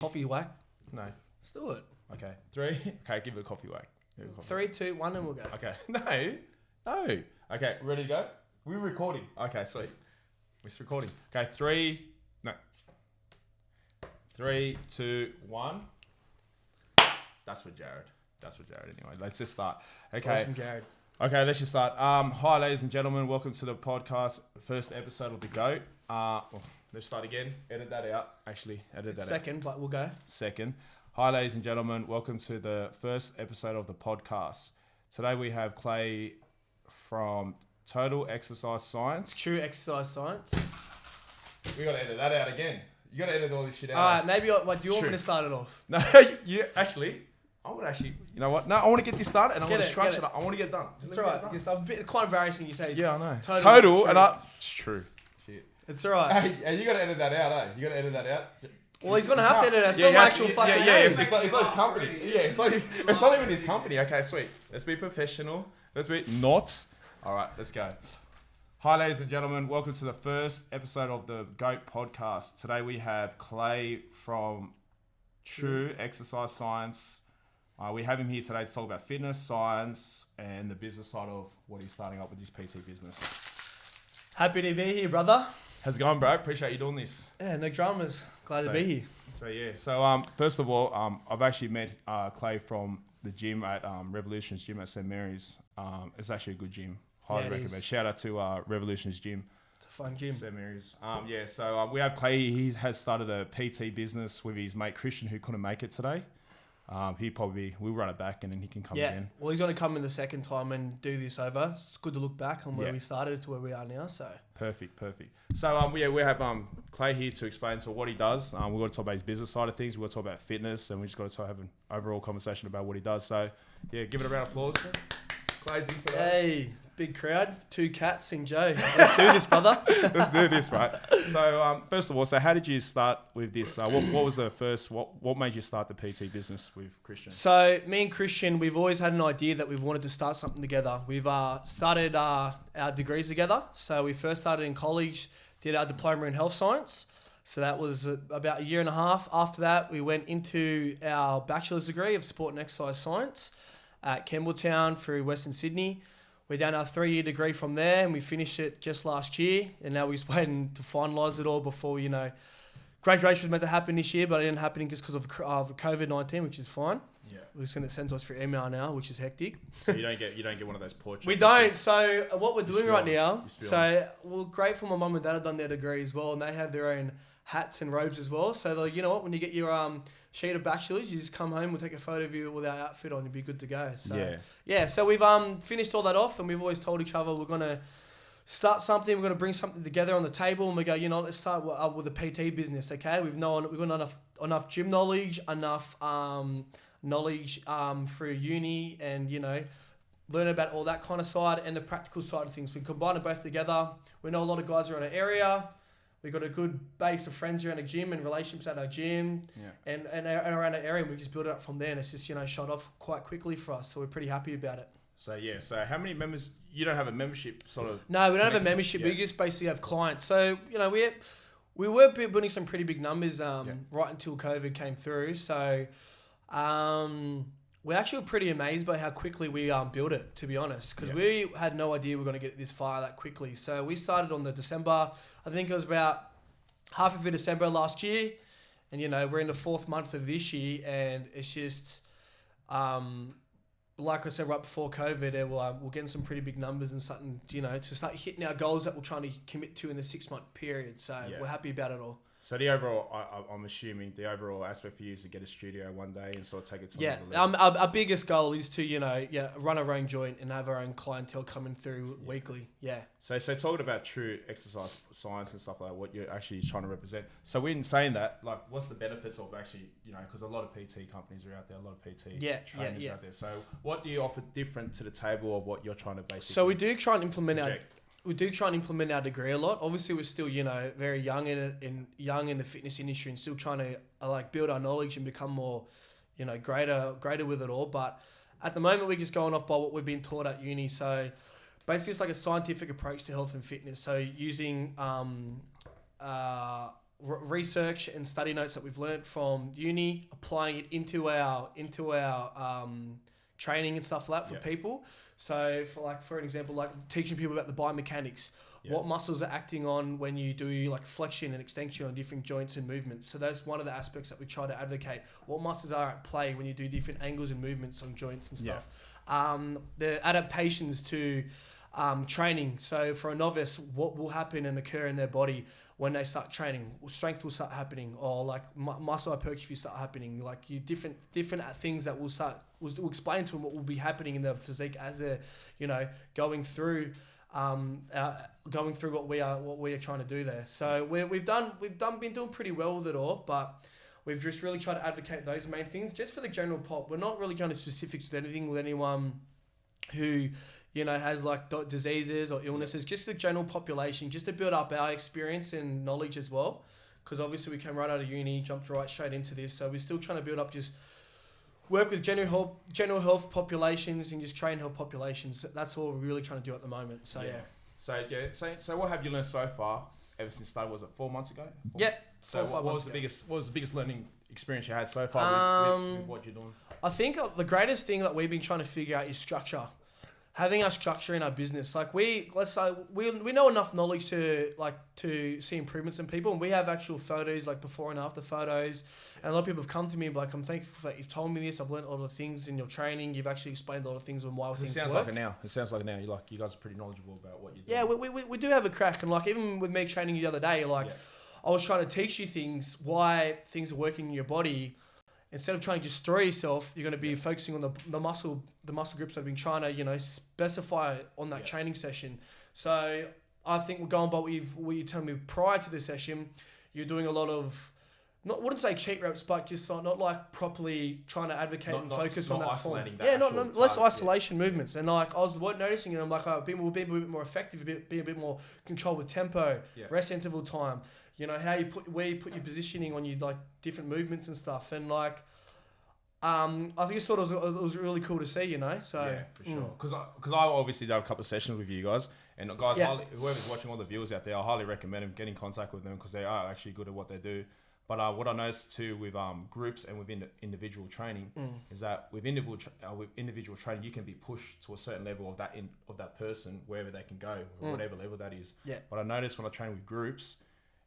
Coffee whack. No. Let's do it. Okay. 3. Okay, give it a coffee whack. 3, 2, 1, and we'll go. Okay. No. Okay, ready to go? We're recording. Okay, sweet. We're recording. Okay, 3, 2, 1. That's for Jared. Anyway, let's just start. Okay. Awesome, Jared. Okay, let's just start. Hi, ladies and gentlemen. Welcome to the podcast. First episode of The GOAT. Let's start again. Edit that out. Actually, edit that out. Second, but we'll go. Second. Hi, ladies and gentlemen. Welcome to the first episode of the podcast. Today we have Clay from Total Exercise Science. True exercise science. We got to edit that out again. You got to edit all this shit out. All right, maybe. Do you want me to start it off? No, you actually. I would actually. You know what? No, I want to get this started and I want to structure it. I want to get it done. It's all right. It's a bit quite embarrassing. You say. Yeah, I know. Total and I. It's true. Shit. It's all right. Hey, you got to edit that out, eh? You got to edit that out. Well, he's gonna have to edit it. It's not my actual fucking name. It's like his company. Yeah, it's not even his company. Okay, sweet. Let's be professional. Let's be not. All right, let's go. Hi, ladies and gentlemen. Welcome to the first episode of the GOAT podcast. Today we have Clay from True Exercise Science. We have him here today to talk about fitness, science, and the business side of what he's starting up with his PT business. Happy to be here, brother. How's it going, bro? Appreciate you doing this. Yeah, no dramas. Glad to be here. So first of all, I've actually met Clay from the gym at Revolution's Gym at St. Mary's. It's actually a good gym. Highly recommend. Shout out to Revolution's Gym. It's a fun gym. St. Mary's. So we have Clay. He has started a PT business with his mate Christian, who couldn't make it today. We'll run it back and then he can come again. Well, he's going to come in the second time and do this over. It's good to look back on where we started to where we are now. So perfect. So we have Clay here to explain to what he does. We're going to talk about his business side of things. We're going to talk about fitness, and we just got to have an overall conversation about what he does. So yeah, give it a round of applause. Clay's in today. Hey, big crowd, 2 cats in Joe. Let's do this, brother. Let's do this, right? So first of all, how did you start with this? What was the first? What made you start the PT business with Christian? So me and Christian, we've always had an idea that we've wanted to start something together. We've started our degrees together. So we first started in college, did our diploma in health science. So that was about a year and a half. After that, we went into our bachelor's degree of sport and exercise science at Campbelltown through Western Sydney. We done our 3-year degree from there, and we finished it just last year. And now we're just waiting to finalise it all before, graduation was meant to happen this year, but it didn't happen just because of COVID-19, which is fine. Yeah, we're just going to send to us through email now, which is hectic. So you don't get one of those portraits. We don't. So what we're doing right now. So we're grateful my mum and dad have done their degree as well, and they have their own hats and robes as well. So you know what? When you get your sheet of bachelor's, you just come home, we'll take a photo of you with our outfit on, you'll be good to go. So so we've finished all that off, and we've always told each other we're gonna start something, we're gonna bring something together on the table, and we go, let's start with a PT business, okay? We've got enough gym knowledge, enough knowledge through uni, and learn about all that kind of side and the practical side of things. We combine them both together. We know a lot of guys around our area. We've got a good base of friends around the gym and relationships at our gym and around our area, and we just build it up from there, and it's just, shot off quite quickly for us, so we're pretty happy about it. So how many members? You don't have a membership sort of? No, we don't have a membership. Yeah. We just basically have clients. So, we were building some pretty big numbers right until COVID came through. So, we're actually pretty amazed by how quickly we built it, to be honest, because we had no idea we were going to get this far that quickly. So we started on the December, I think it was about half of December last year, and we're in the 4th month of this year, and it's just, like I said right before COVID, we're getting some pretty big numbers and something, to start hitting our goals that we're trying to commit to in the 6-month period. So we're happy about it all. So the overall, I'm assuming the overall aspect for you is to get a studio one day and sort of take it to another level. Our biggest goal is to, run our own joint and have our own clientele coming through weekly. Yeah. So talking about true exercise science and stuff like that, what you're actually trying to represent. So in saying that, like, what's the benefits of actually, because a lot of PT companies are out there, a lot of PT trainers out there. So what do you offer different to the table of what you're trying to basically? So we do try and implement our degree a lot. Obviously, we're still, very young in the fitness industry and still trying to build our knowledge and become more, greater with it all. But at the moment, we're just going off by what we've been taught at uni. So basically, it's like a scientific approach to health and fitness. So using research and study notes that we've learnt from uni, applying it into our training and stuff like that for people. So for an example, like teaching people about the biomechanics, what muscles are acting on when you do like flexion and extension on different joints and movements. So that's one of the aspects that we try to advocate. What muscles are at play when you do different angles and movements on joints and stuff. The adaptations to training. So for a novice, what will happen and occur in their body when they start training? Strength will start happening, or like muscle hypertrophy start happening. Like different things that will explain to them what will be happening in their physique as they're going through what we are trying to do there. So we've been doing pretty well with it all, but we've just really tried to advocate those main things just for the general pop. We're not really going to specifics with anything with anyone who has like diseases or illnesses, just the general population, just to build up our experience and knowledge as well. Because obviously we came right out of uni, jumped right straight into this, so we're still trying to build up, just work with general health populations and just train health populations. That's all we're really trying to do at the moment. So So what have you learned so far ever since started? Was it 4 months ago? So what was the biggest learning experience you had so far with what you're doing? I think the greatest thing that we've been trying to figure out is structure. Having our structure in our business, like we know enough knowledge to see improvements in people, and we have actual photos, like before and after photos, and a lot of people have come to me and be like, I'm thankful that you've told me this. I've learned all the things in your training. You've actually explained a lot of things on why things work. It sounds like now. You guys are pretty knowledgeable about what you're Yeah, doing. we do have a crack, and like even with me training you the other day, I was trying to teach you things, why things are working in your body. Instead of trying to destroy yourself, you're going to be focusing on the muscle groups that I've been trying to, specify on that training session. So I think we're going by what you told me prior to the session. You're doing a lot of, wouldn't say cheat reps, but just not like properly trying to advocate and focus on that form. Less isolation movements. And like I was noticing, and I'm like, we'll be a bit more effective, be a bit more controlled with tempo, rest interval time. Where you put your positioning on your like different movements and stuff, and like, I think it was really cool to see, So for sure. Because I obviously done a couple of sessions with you guys, and guys, whoever's watching, all the viewers out there, I highly recommend them, get in contact with them because they are actually good at what they do. But what I noticed too with groups and within individual training is that with individual training, you can be pushed to a certain level of that person wherever they can go, or whatever level that is. Yeah. But I noticed when I train with groups,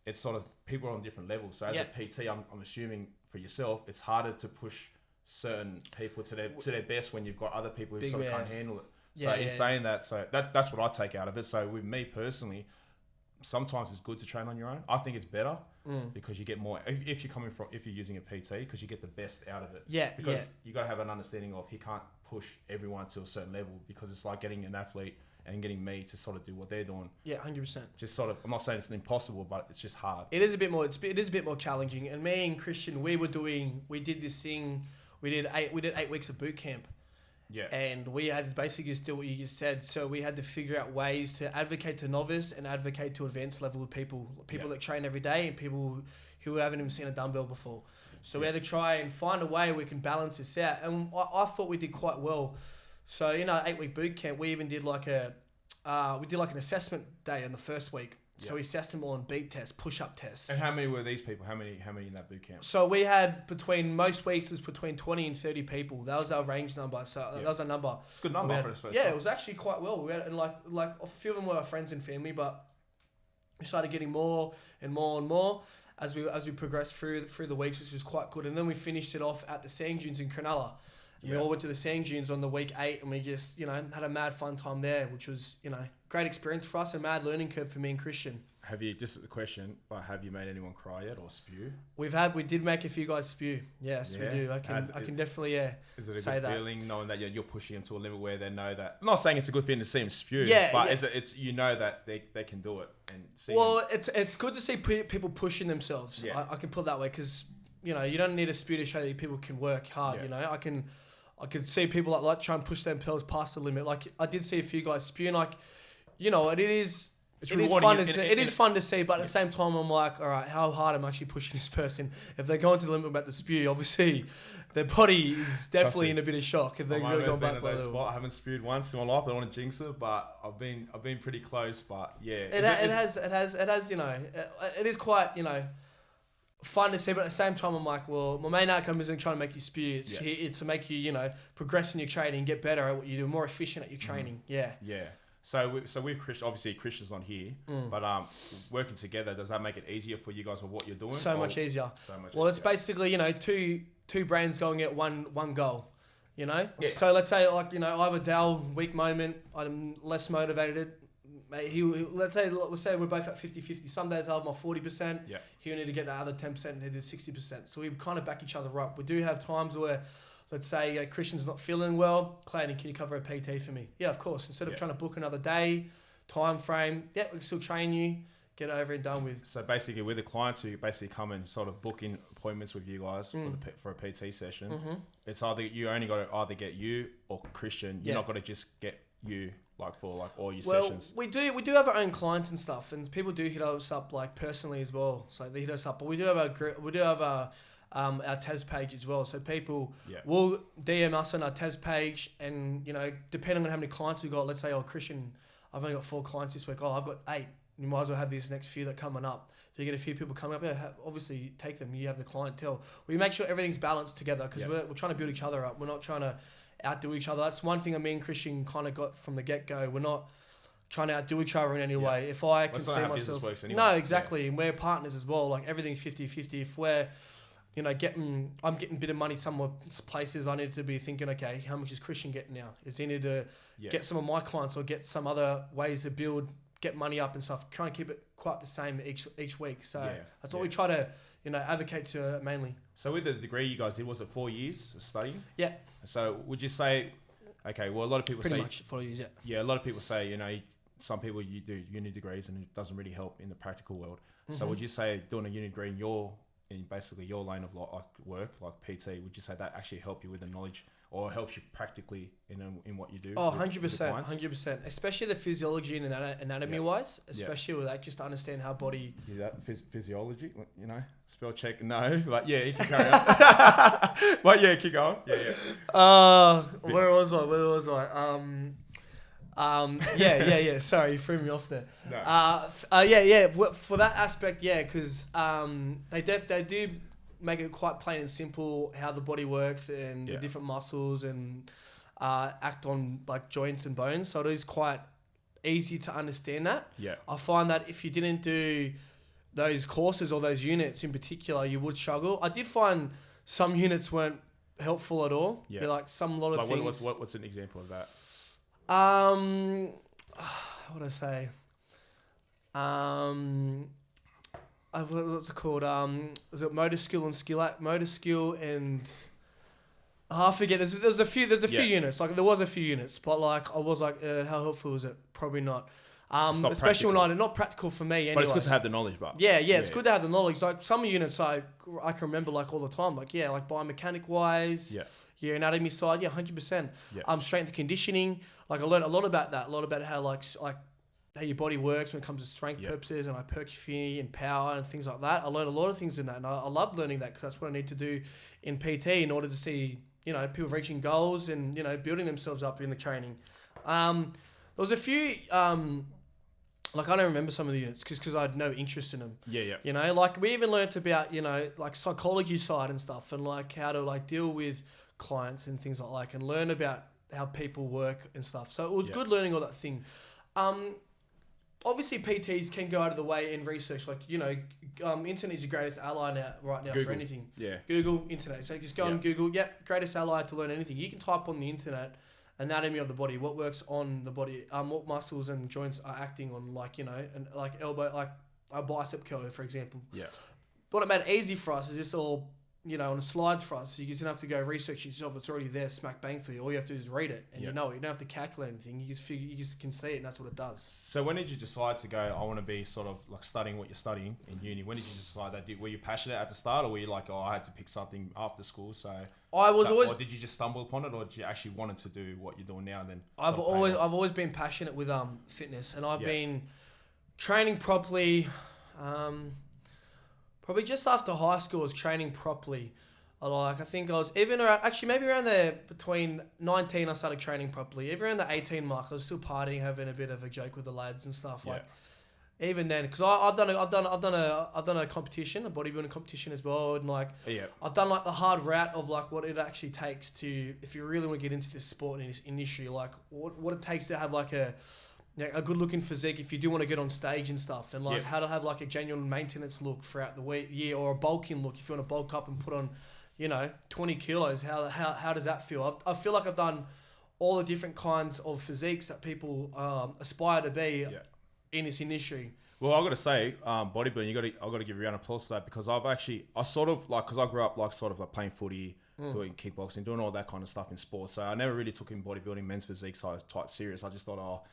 it's sort of people are on different levels. So as a PT, I'm assuming for yourself, it's harder to push certain people to their best when you've got other people who sort of can't handle it. Saying that, that's what I take out of it. So with me personally, sometimes it's good to train on your own. I think it's better because you get more if you're using a PT, because you get the best out of it. Because you got to have an understanding of he can't push everyone to a certain level, because it's like getting an athlete and getting me to sort of do what they're doing. Yeah, 100%. Just sort of, I'm not saying it's impossible, but it's just hard. It is a bit more challenging. And me and Christian, we did this thing. We did 8 weeks of boot camp. Yeah. And we had to basically just do what you just said. So we had to figure out ways to advocate to novice and advocate to advanced level people that train every day, and people who haven't even seen a dumbbell before. So we had to try and find a way we can balance this out. And I thought we did quite well. So, 8-week boot camp, we even did like an assessment day in the first week. So we assessed them all on beat tests, push-up tests. And how many were these people? How many in that boot camp? So we had most weeks it was between 20 and 30 people. That was our range number. So that was our number. Good number for this first. Yeah, it was actually quite well. We had, and like a few of them were our friends and family, but we started getting more and more and more as we progressed through the weeks, which was quite good. And then we finished it off at the sand dunes in Cronulla. We all went to the sand dunes on the week 8, and we just, had a mad fun time there, which was, great experience for us, a mad learning curve for me and Christian. Have you, just a question, but have you made anyone cry yet or spew? We did make a few guys spew. Yes, we do. I can definitely, Is it a good feeling knowing that you're pushing them to a limit where they know that? I'm not saying it's a good feeling to see them spew, but it's that they can do it and see. Well, it's good to see people pushing themselves. Yeah. I can put it that way, because you don't need a spew to show that people can work hard. Yeah. I could see people like try and push themselves past the limit. Like I did see a few guys spew, and it is fun to see, but at the same time I'm like, all right, how hard am I actually pushing this person? If they're going to the limit about the spew, obviously their body is definitely in a bit of shock if they're really going back. I haven't spewed once in my life. I don't want to jinx it, but I've been pretty close. But yeah, it has it is quite fun to see, but at the same time, I'm like, well, my main outcome isn't trying to make you spew. It's to make you, progress in your training, get better at what you do, more efficient at your training. Yeah. Yeah. So with Christian, obviously Christian's not here, but working together, does that make it easier for you guys with what you're doing? So much easier. Well, it's basically, two brains going at one goal. Yeah. So let's say I have a dull, weak moment. I'm less motivated. Let's say we're both at 50-50. Some days I have my 40%. Yeah. He'll need to get the other 10% and he does 60%. So we kind of back each other up. We do have times where, let's say Christian's not feeling well. Clayton, can you cover a PT for me? Yeah, of course. Instead of trying to book another day, time frame, we can still train you, get it over and done with. So basically with the clients who basically come and sort of book in appointments with you guys for a PT session, it's either you only got to either get you or Christian. You're not going to just get you for all your sessions. We do have our own clients and stuff, and people do hit us up personally as well. So they hit us up, but we do have our TES page as well. So people will DM us on our TES page, and depending on how many clients we got, let's say, Christian, I've only got 4 clients this week. I've got 8. You might as well have these next few that coming up. If you get a few people coming up, obviously take them. You have the clientele. We make sure everything's balanced together because we're trying to build each other up. We're not trying to outdo each other. That's one thing me and Christian kind of got from the get-go. We're not trying to outdo each other in any way. If I can see myself... Works anyway. No, exactly. And we're partners as well. Everything's 50-50. If we're, I'm getting a bit of money some places, I need to be thinking, okay, how much is Christian getting now? Is he need to get some of my clients or get some other ways to get money up and stuff? Trying to keep it quite the same each week. So that's what we try to, advocate to mainly. So with the degree you guys did, was it 4 years of studying? Yeah. So would you say, okay, well, a lot of people pretty much 4 years, Yeah, a lot of people say, some people you do uni degrees and it doesn't really help in the practical world. So would you say doing a uni degree in basically your lane of work, like PT, would you say that actually help you with the knowledge or helps you practically in what you do? Oh, 100%, 100%. Especially the physiology and anatomy-wise, especially with that, just to understand how body... Yeah, that physiology, spell check, no. You can carry on. Keep going. Where was I? Yeah. Sorry, you threw me off there. No. For that aspect, because they do make it quite plain and simple how the body works and the different muscles and act on joints and bones. So it is quite easy to understand that. Yeah. I find that if you didn't do those courses or those units in particular, you would struggle. I did find some units weren't helpful at all. Yeah. A lot of things. What's an example of that? What do I say? What's it called? Is it motor skill and I forget. There's a few units. There was a few units, but I was how helpful was it? Probably not. Especially when not practical for me anyway. But it's good to have the knowledge, but it's good to have the knowledge. Some units I can remember all the time. Biomechanic wise. Yeah, anatomy side, 100%. Strength and conditioning, I learned a lot about that. A lot about how how your body works when it comes to strength purposes and hypertrophy and power and things like that. I learned a lot of things in that, and I loved learning that because that's what I need to do in PT in order to see people reaching goals and building themselves up in the training. There was a few. I don't remember some of the units because I had no interest in them. We even learnt about psychology side and stuff and how to deal with clients and things and learn about how people work and stuff. So it was good learning all that thing. Obviously PTs can go out of the way in research. Internet is your greatest ally right now Google. For anything. Yeah. Google, internet. So just go on Google. Greatest ally to learn anything. You can type on the internet anatomy of the body, what works on the body, what muscles and joints are acting on, and elbow, a bicep curl, for example. Yeah. What it made it easy for us is this all, on the slides for us. So you just don't have to go research it yourself. It's already there, smack bang for you. All you have to do is read it, and you know it. You don't have to calculate anything. You just can see it, and that's what it does. So when did you decide to go, I want to be sort of studying what you're studying in uni? When did you decide that? Were you passionate at the start, or were you I had to pick something after school? So or did you just stumble upon it, or did you actually wanted to do what you're doing now? And then I've always been passionate with fitness, and I've been training properly. Probably just after high school, I was training properly. I think I was even around, actually maybe around there between 19, I started training properly. Even around the 18 mark, I was still partying, having a bit of a joke with the lads and stuff. even then, because I've done a competition, a bodybuilding competition as well, and like I've done like the hard route of like what it actually takes to, if you really want to get into this sport and this industry, like what it takes to have like a good looking physique if you do want to get on stage and stuff, and like how to have like a genuine maintenance look throughout the year, or a bulking look if you want to bulk up and put on, 20 kilos. How does that feel? I feel like I've done all the different kinds of physiques that people aspire to be in this industry. Well, I got to say, bodybuilding, I got to give you a round of applause for that, because I sort of like, because I grew up like sort of like playing footy, doing kickboxing, doing all that kind of stuff in sports. So I never really took in bodybuilding, men's physique type serious. I just thought,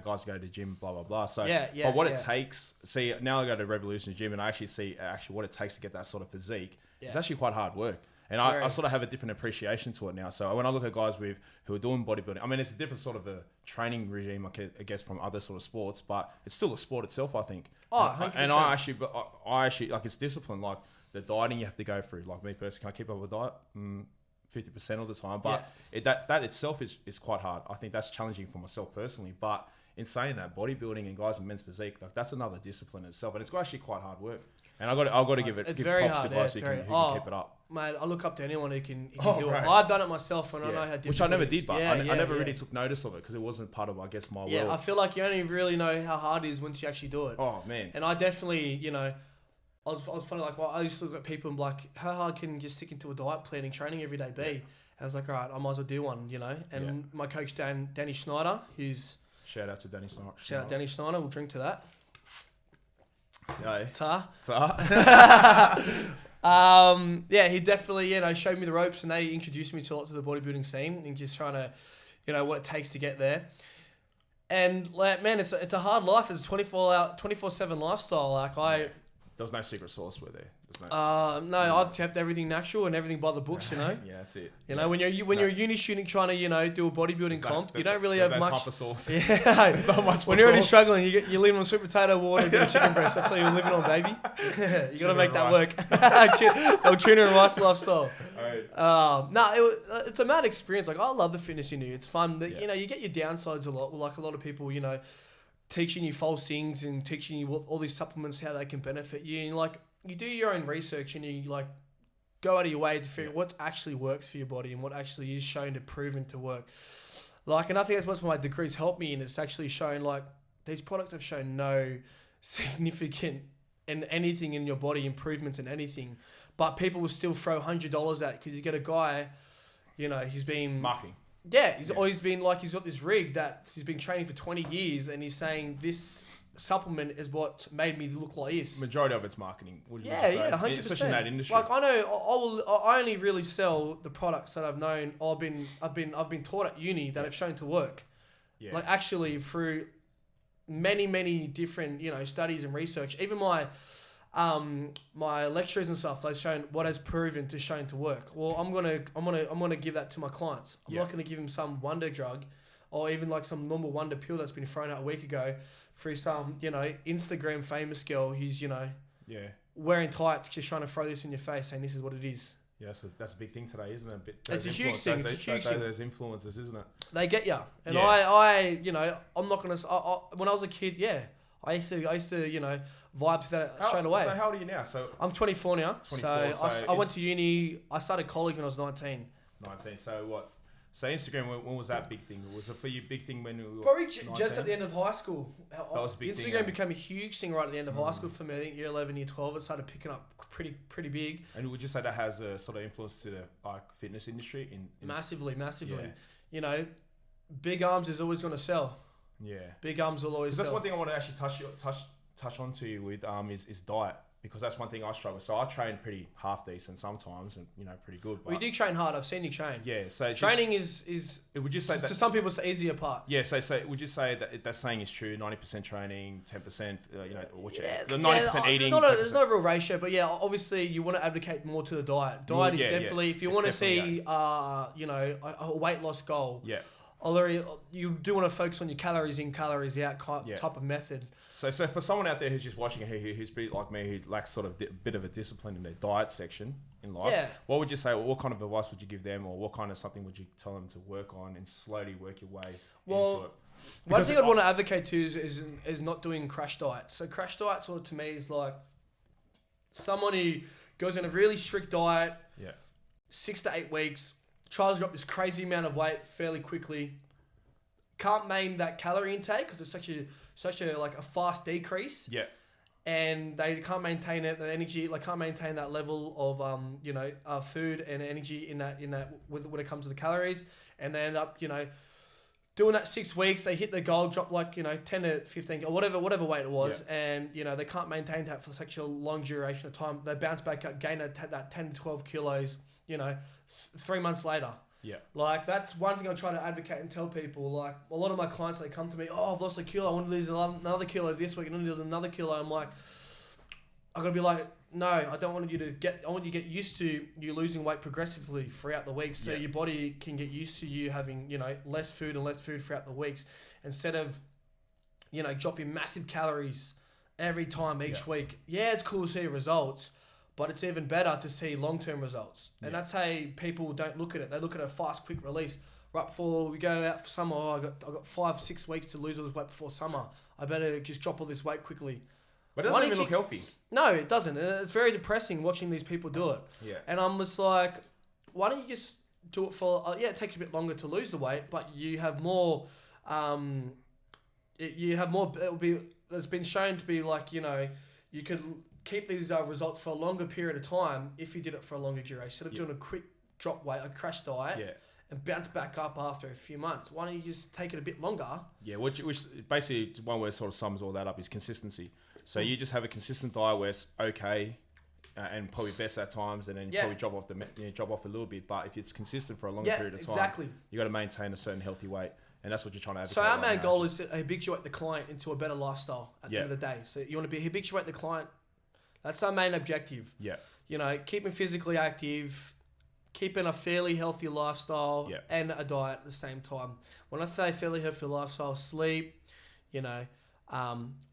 guys go to the gym, blah, blah, blah. So, but what it takes, see, now I go to Revolution Gym and I actually see what it takes to get that sort of physique. It's actually quite hard work. And I sort of have a different appreciation to it now. So when I look at guys who are doing bodybuilding, I mean, it's a different sort of a training regime, I guess, from other sort of sports, but it's still a sport itself, I think. Oh, 100%. And I actually, like, it's discipline, like the dieting you have to go through. Like me personally, can I keep up with diet? 50% of the time. But that itself is quite hard. I think that's challenging for myself personally. But in saying that, bodybuilding and guys with men's physique, like that's another discipline in itself. And it's actually quite hard work. And I've got to give very props hard, to guys who can keep it up. Mate, I look up to anyone who can do it. I've done it myself, and I know how difficult which I never it is. did, but I never really took notice of it because it wasn't part of, I guess, my world. Yeah, I feel like you only really know how hard it is once you actually do it. Oh, man. And I definitely, I was funny, like, I used to look at people and be like, how hard can just sticking to a diet plan and training every day be? And I was like, all right, I might as well do one, And my coach, Danny Schneider, who's... Shout out to Danny Schneider. Shout out Danny Schneider, we'll drink to that. Yeah. Ta. Yeah, he definitely, showed me the ropes, and they introduced me to a lot to the bodybuilding scene and just trying to, what it takes to get there. And like, man, it's a hard life. It's a 24/7 lifestyle. Like there was no secret sauce, were there? No, I've kept everything natural and everything by the books, Yeah, that's it. When you're a uni student trying to, do a bodybuilding comp, you don't really have much. Type of sauce. Yeah, there's not much. When you're already struggling, you're living on sweet potato water and chicken breast. That's all you're living on, baby. You got to make that work. Tuna and rice lifestyle. It's a mad experience. Like, I love the fitness industry. It's fun. You get your downsides a lot. Like a lot of people, teaching you false things and teaching you all these supplements, how they can benefit you. And like, you do your own research and you like go out of your way to figure out what actually works for your body and what actually is shown to proven to work. Like, and I think that's what my degrees helped me in. It's actually shown like these products have shown no significant in anything in your body improvements in anything, but people will still throw $100 at because you get a guy, he's been marketing. Yeah, he's always been like, he's got this rig that he's been training for 20 years and he's saying this supplement is what made me look like this. Majority of it's marketing. Would you say? 100%. Especially in that industry. Like, I know I only really sell the products that I've known or I've been taught at uni that have shown to work. Yeah. Like, actually through many different, studies and research. Even my lecturers and stuff, they've shown what has proven to shown to work. Well, I'm gonna give that to my clients. I'm not gonna give them some wonder drug or even like some normal wonder pill that's been thrown out a week ago through some, Instagram famous girl who's, wearing tights, just trying to throw this in your face saying this is what it is. Yeah, that's a big thing today, isn't it? It's a huge thing. It's a huge thing. There's influencers, isn't it? They get you. And I'm not going to... when I was a kid, I used to, vibe to that straight away. So how old are you now? So I'm 24 now. 24, so I went to uni... I started college when I was 19. 19. So what? So Instagram, when was that big thing? Was it for you big thing when you were probably 19? Just at the end of high school. That was a big thing. Instagram became a huge thing right at the end of high school for me. I think year 11, year 12, it started picking up pretty big. And would you say that has a sort of influence to the fitness industry? Massively. Yeah. Big arms is always going to sell. Yeah. Big arms will always sell. That's one thing I want to actually touch on to you with is diet. Because that's one thing I struggle with. So I train pretty half decent sometimes and, pretty good. But you do train hard. I've seen you train. Yeah. So training is would you say that to some people it's the easier part? Yeah. So would you say that saying is true? 90% training, 10%, the 90% eating. There's no real ratio, but yeah, obviously you want to advocate more to the diet. Diet is definitely, if you want to see, a weight loss goal. Yeah. You do want to focus on your calories in, calories out type of method. So for someone out there who's just watching it, who's like me, who lacks sort of bit of a discipline in their diet section in life, what would you say? What kind of advice would you give them, or what kind of something would you tell them to work on and slowly work your way into it? One thing I'd want to advocate to is not doing crash diets. So crash diet sort of to me is like someone who goes on a really strict diet, 6 to 8 weeks, tries to get this crazy amount of weight fairly quickly, can't maintain that calorie intake because it's such a like a fast decrease. Yeah. And they can't maintain it, the energy, like can't maintain that level of food and energy in that when it comes to the calories, and they end up doing that 6 weeks. They hit their goal, drop 10 to 15 or whatever weight it was, and they can't maintain that for such a long duration of time. They bounce back up, gain that 10 to 12 kilos, 3 months later. Yeah. Like, that's one thing I try to advocate and tell people. Like, a lot of my clients, they come to me, I've lost a kilo. I want to lose another kilo this week. I want to lose another kilo. I'm like, I got to be like, no, I don't want you to I want you to get used to you losing weight progressively throughout the week. So your body can get used to you having, less food and less food throughout the weeks instead of, dropping massive calories every time each week. Yeah, it's cool to see results. But it's even better to see long-term results. And that's how people don't look at it. They look at a fast, quick release. Right before we go out for summer, I got 5-6 weeks to lose all this weight before summer. I better just drop all this weight quickly. But it doesn't even look healthy. No, it doesn't. And it's very depressing watching these people do it. Yeah. And I'm just like, why don't you just do it for... it takes a bit longer to lose the weight, but you have more... It's been shown to be like, you could... keep these results for a longer period of time if you did it for a longer duration. Instead of doing a quick drop weight, a crash diet, and bounce back up after a few months. Why don't you just take it a bit longer? Yeah, which basically one word sort of sums all that up is consistency. So you just have a consistent diet where it's okay and probably best at times, and then you probably drop off a little bit. But if it's consistent for a longer period of time, you got to maintain a certain healthy weight. And that's what you're trying to advocate. So our main goal is to habituate the client into a better lifestyle at the end of the day. So you want to habituate the client. That's our main objective. Yeah. Keeping physically active, keeping a fairly healthy lifestyle and a diet at the same time. When I say fairly healthy lifestyle, sleep,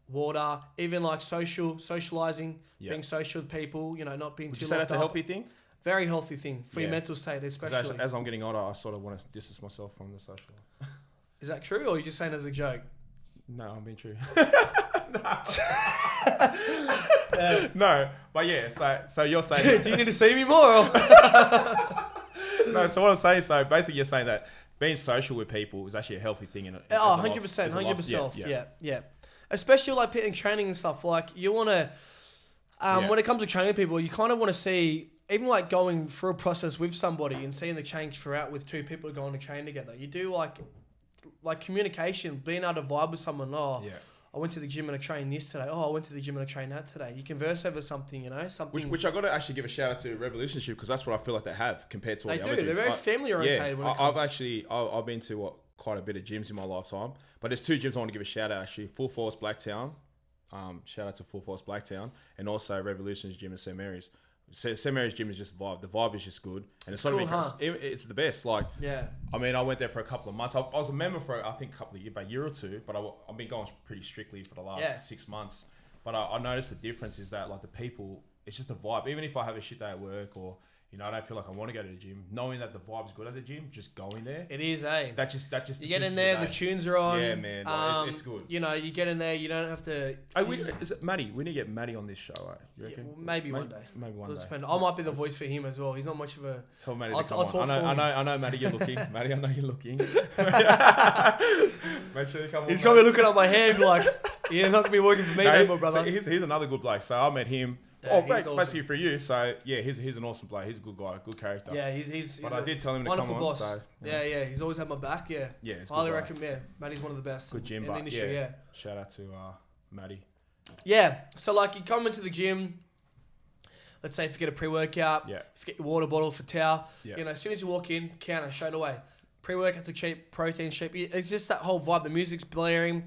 water, even like socializing, being social with people, not being too locked up. Would you say that's a healthy thing? Very healthy thing for your mental state, especially. As I'm getting older, I sort of want to distance myself from the social. Is that true, or are you just saying as a joke? No, I'm being true. No, but yeah, so you're saying... Do you need to see me more? No, so what I'm saying, so basically you're saying that being social with people is actually a healthy thing. 100%. Yeah. Especially like in training and stuff, like you want to... When it comes to training people, you kind of want to see... Even like going through a process with somebody and seeing the change throughout with two people going to train together. You do like communication, being able to vibe with someone. I went to the gym and I trained this today. I went to the gym and I trained that today. You converse over something, something. Which I got to actually give a shout out to Revolutionship because that's what I feel like they have compared to all the other gyms. They do. They're very family orientated. Yeah, I've been to quite a bit of gyms in my lifetime, but there's two gyms I want to give a shout out actually. Full Force Blacktown. Shout out to Full Force Blacktown, and also Revolution's gym in St. Mary's. St. Mary's gym is just vibe. The vibe is just good, and it's it's the best. Like, I mean, I went there for a couple of months. I was a member for I think about a year or two, but I've been going pretty strictly for the last 6 months. But I noticed the difference is that like the people, it's just a vibe. Even if I have a shit day at work or I don't feel like I want to go to the gym, knowing that the vibe's good at the gym, just going there. It is, eh? That just you get in there, the tunes are on. Yeah, man, like, it's good. You get in there, you don't have to. Is it Maddie? We need to get Maddie on this show, right? You reckon? Well, maybe one day. Maybe one day. I might be the voice for him as well. He's not much of a. Tell Maddie to come on. I know, Maddie, you're looking. Maddie, I know you're looking. Make sure you come on. He's probably looking at my hand like, you're not gonna be working for me anymore, brother. So he's another good bloke. So I met him. Basically for you. So yeah, he's an awesome player. He's a good guy, good character. Yeah, he's But I did tell him to come on. Boss. So, yeah, he's always had my back. Yeah, it's highly recommend. Maddie's one of the best. Good gym, in the industry. Yeah. Shout out to Maddie. Yeah, so like you come into the gym. Let's say if you get a pre-workout, if you get your water bottle for towel, as soon as you walk in, counter straight away. Pre-workout's a cheap, protein cheap. It's just that whole vibe. The music's blaring.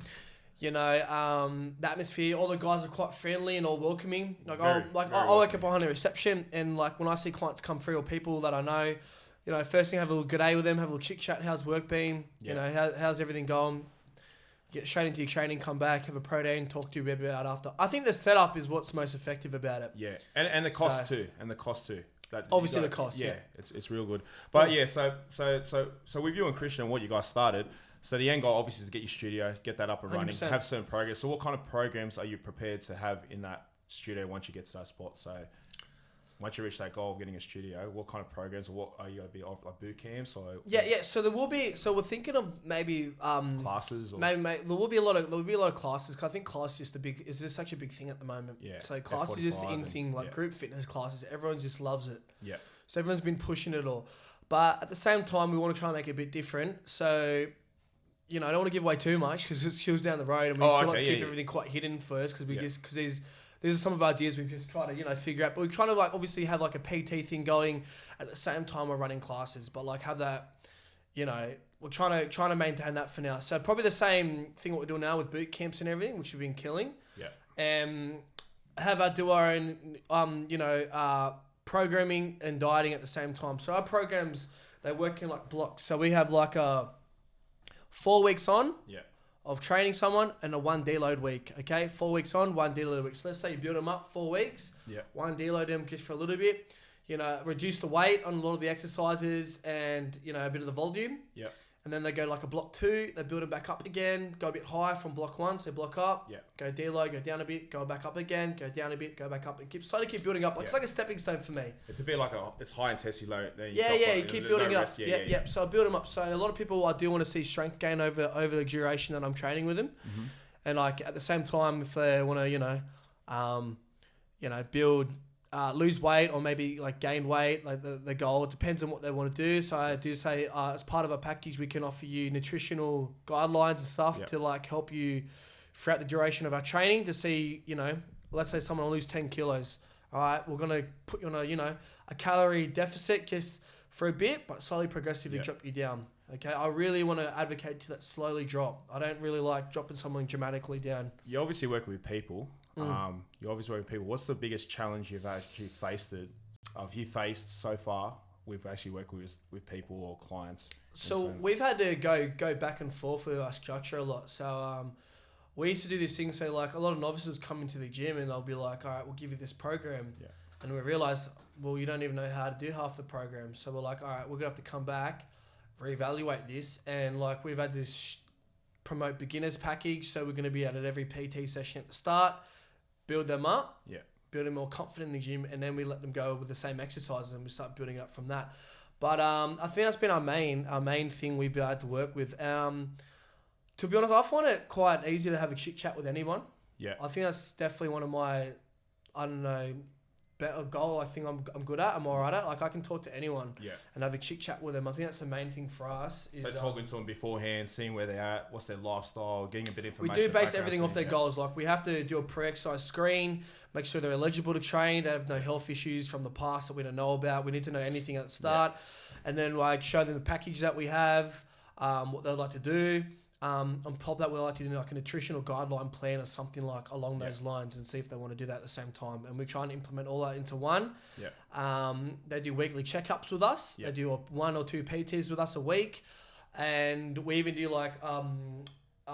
The atmosphere, all the guys are quite friendly and all welcoming. I wake up behind a reception and like when I see clients come through or people that I know, first thing I have a little good day with them, have a little chit chat, how's work been, how's everything going, get straight into your training, come back, have a protein, talk to you a bit about after. I think the setup is what's most effective about it. Yeah, and the cost too. Obviously the cost, it's real good. But so with you and Christian, what you guys started. So the end goal obviously is to get your studio, get that up and running, 100%. have certain programs. So what kind of programs are you prepared to have in that studio once you get to that spot? So once you reach that goal of getting a studio, what kind of programs, or what are you going to be off, like boot camps or? Yeah. So there will be. So we're thinking of maybe classes. Or? Maybe there will be a lot of classes. Cause I think class is just such a big thing at the moment. Yeah. So class is just the in thing, like group fitness classes. Everyone just loves it. Yeah. So everyone's been pushing it all, but at the same time, we want to try and make it a bit different. So, I don't want to give away too much because it's skills down the road, and we still like to keep everything quite hidden first because because these are some of our ideas we've just tried to figure out. But we try to obviously have like a PT thing going at the same time we're running classes, but like have that, we're trying to maintain that for now. So probably the same thing what we're doing now with boot camps and everything, which we've been killing. Yeah. And do our own, programming and dieting at the same time. So our programs, they work in like blocks. So we have like a 4 weeks on. Yeah. Of training someone and a 1 deload week. Okay, 4 weeks on, 1 deload week. So let's say you build them up 4 weeks. Yeah. 1 deload them just for a little bit. Reduce the weight on a lot of the exercises and a bit of the volume. Yeah. And then they go like a block 2. They build them back up again. Go a bit higher from block 1. So block up. Yeah. Go deload. Go down a bit. Go back up again. Go down a bit. Go back up and keep building up. Like it's like a stepping stone for me. It's a bit like it's high intensity low. Then you keep building it up. Yeah. So I build them up. So a lot of people, I do want to see strength gain over the duration that I'm training with them, and like at the same time, if they want to, build. Lose weight or maybe like gain weight, like the goal. It depends on what they want to do. So I do say as part of our package, we can offer you nutritional guidelines and stuff to like help you throughout the duration of our training to see, let's say someone will lose 10 kilos. All right, we're going to put you on a calorie deficit just for a bit, but slowly progressively drop you down. Okay, I really want to advocate to that slowly drop. I don't really like dropping someone dramatically down. You obviously work with people. You obviously work with people. What's the biggest challenge you've actually faced so far with actually working with people or clients? So we've had to go back and forth with our structure a lot. So we used to do this thing. So like a lot of novices come into the gym and they'll be like, all right, we'll give you this program. Yeah. And we realize, well, you don't even know how to do half the program. So we're like, all right, we're gonna have to come back, reevaluate this, and like we've had this promote beginners package. So we're gonna be at every PT session at the start. Build them up, build them more confident in the gym, and then we let them go with the same exercises and we start building up from that. But I think that's been our main thing we've been able to work with. To be honest, I find it quite easy to have a chit chat with anyone. Yeah, I think that's definitely one of my, better goal. I think I'm good at. I'm alright at. Like I can talk to anyone. Yeah. And have a chit chat with them. I think that's the main thing for us. So talking to them beforehand, seeing where they're at, what's their lifestyle, getting a bit of information. We do base everything off their goals. Like we have to do a pre-exercise screen, make sure they're eligible to train. They have no health issues from the past that we don't know about. We need to know anything at the start, and then like show them the package that we have, what they'd like to do. On top of that, we'd like to do like a nutritional guideline plan or something like along those lines and see if they want to do that at the same time. And we try and implement all that into one. Yeah. They do weekly checkups with us. Yeah. They do 1 or 2 PTs with us a week. And we even do like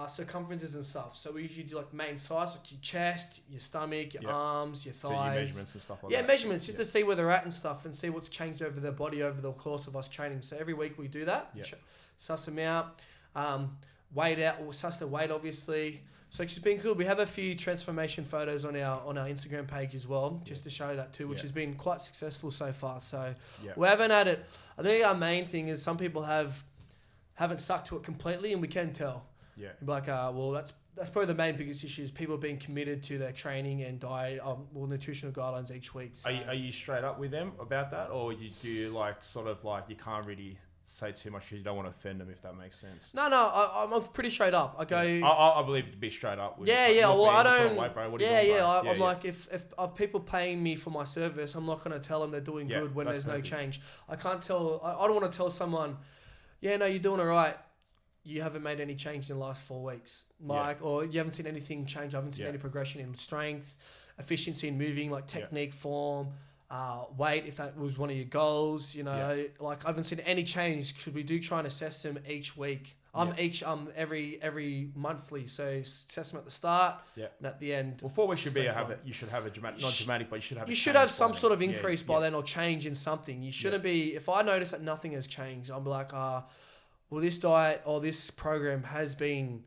circumferences and stuff. So we usually do like main size, like your chest, your stomach, your arms, your thighs. So your measurements and stuff like that. Yeah, measurements, just to see where they're at and stuff and see what's changed over their body over the course of us training. So every week we do that. Yeah. Suss them out. Weighed out, we'll suss the weight obviously. So it's been good. We have a few transformation photos on our Instagram page as well, just to show that too, which has been quite successful so far. So we haven't had it. I think our main thing is some people haven't stuck to it completely, and we can tell. Yeah. And be like, well, that's probably the main biggest issue is people being committed to their training and diet, nutritional guidelines each week. So. Are you straight up with them about that, or do you like sort of like you can't really say too much because you don't want to offend them, if that makes sense? No, I'm pretty straight up. I go. I believe to be straight up. With Well, I don't. I'm like, if people paying me for my service, I'm not going to tell them they're doing good when there's no change. I can't tell. I don't want to tell someone, you're doing all right. You haven't made any change in the last 4 weeks, or you haven't seen anything change. I haven't seen any progression in strength, efficiency in moving, like technique, form. Weight, if that was one of your goals, like I haven't seen any change because we do try and assess them each week. Every monthly. So assess them at the start and at the end. Well, 4 weeks you should have a dramatic, not dramatic, but you should have. You should have some sort of increase by then or change in something. You shouldn't be. If I notice that nothing has changed, I'm like, well, this diet or this program has been,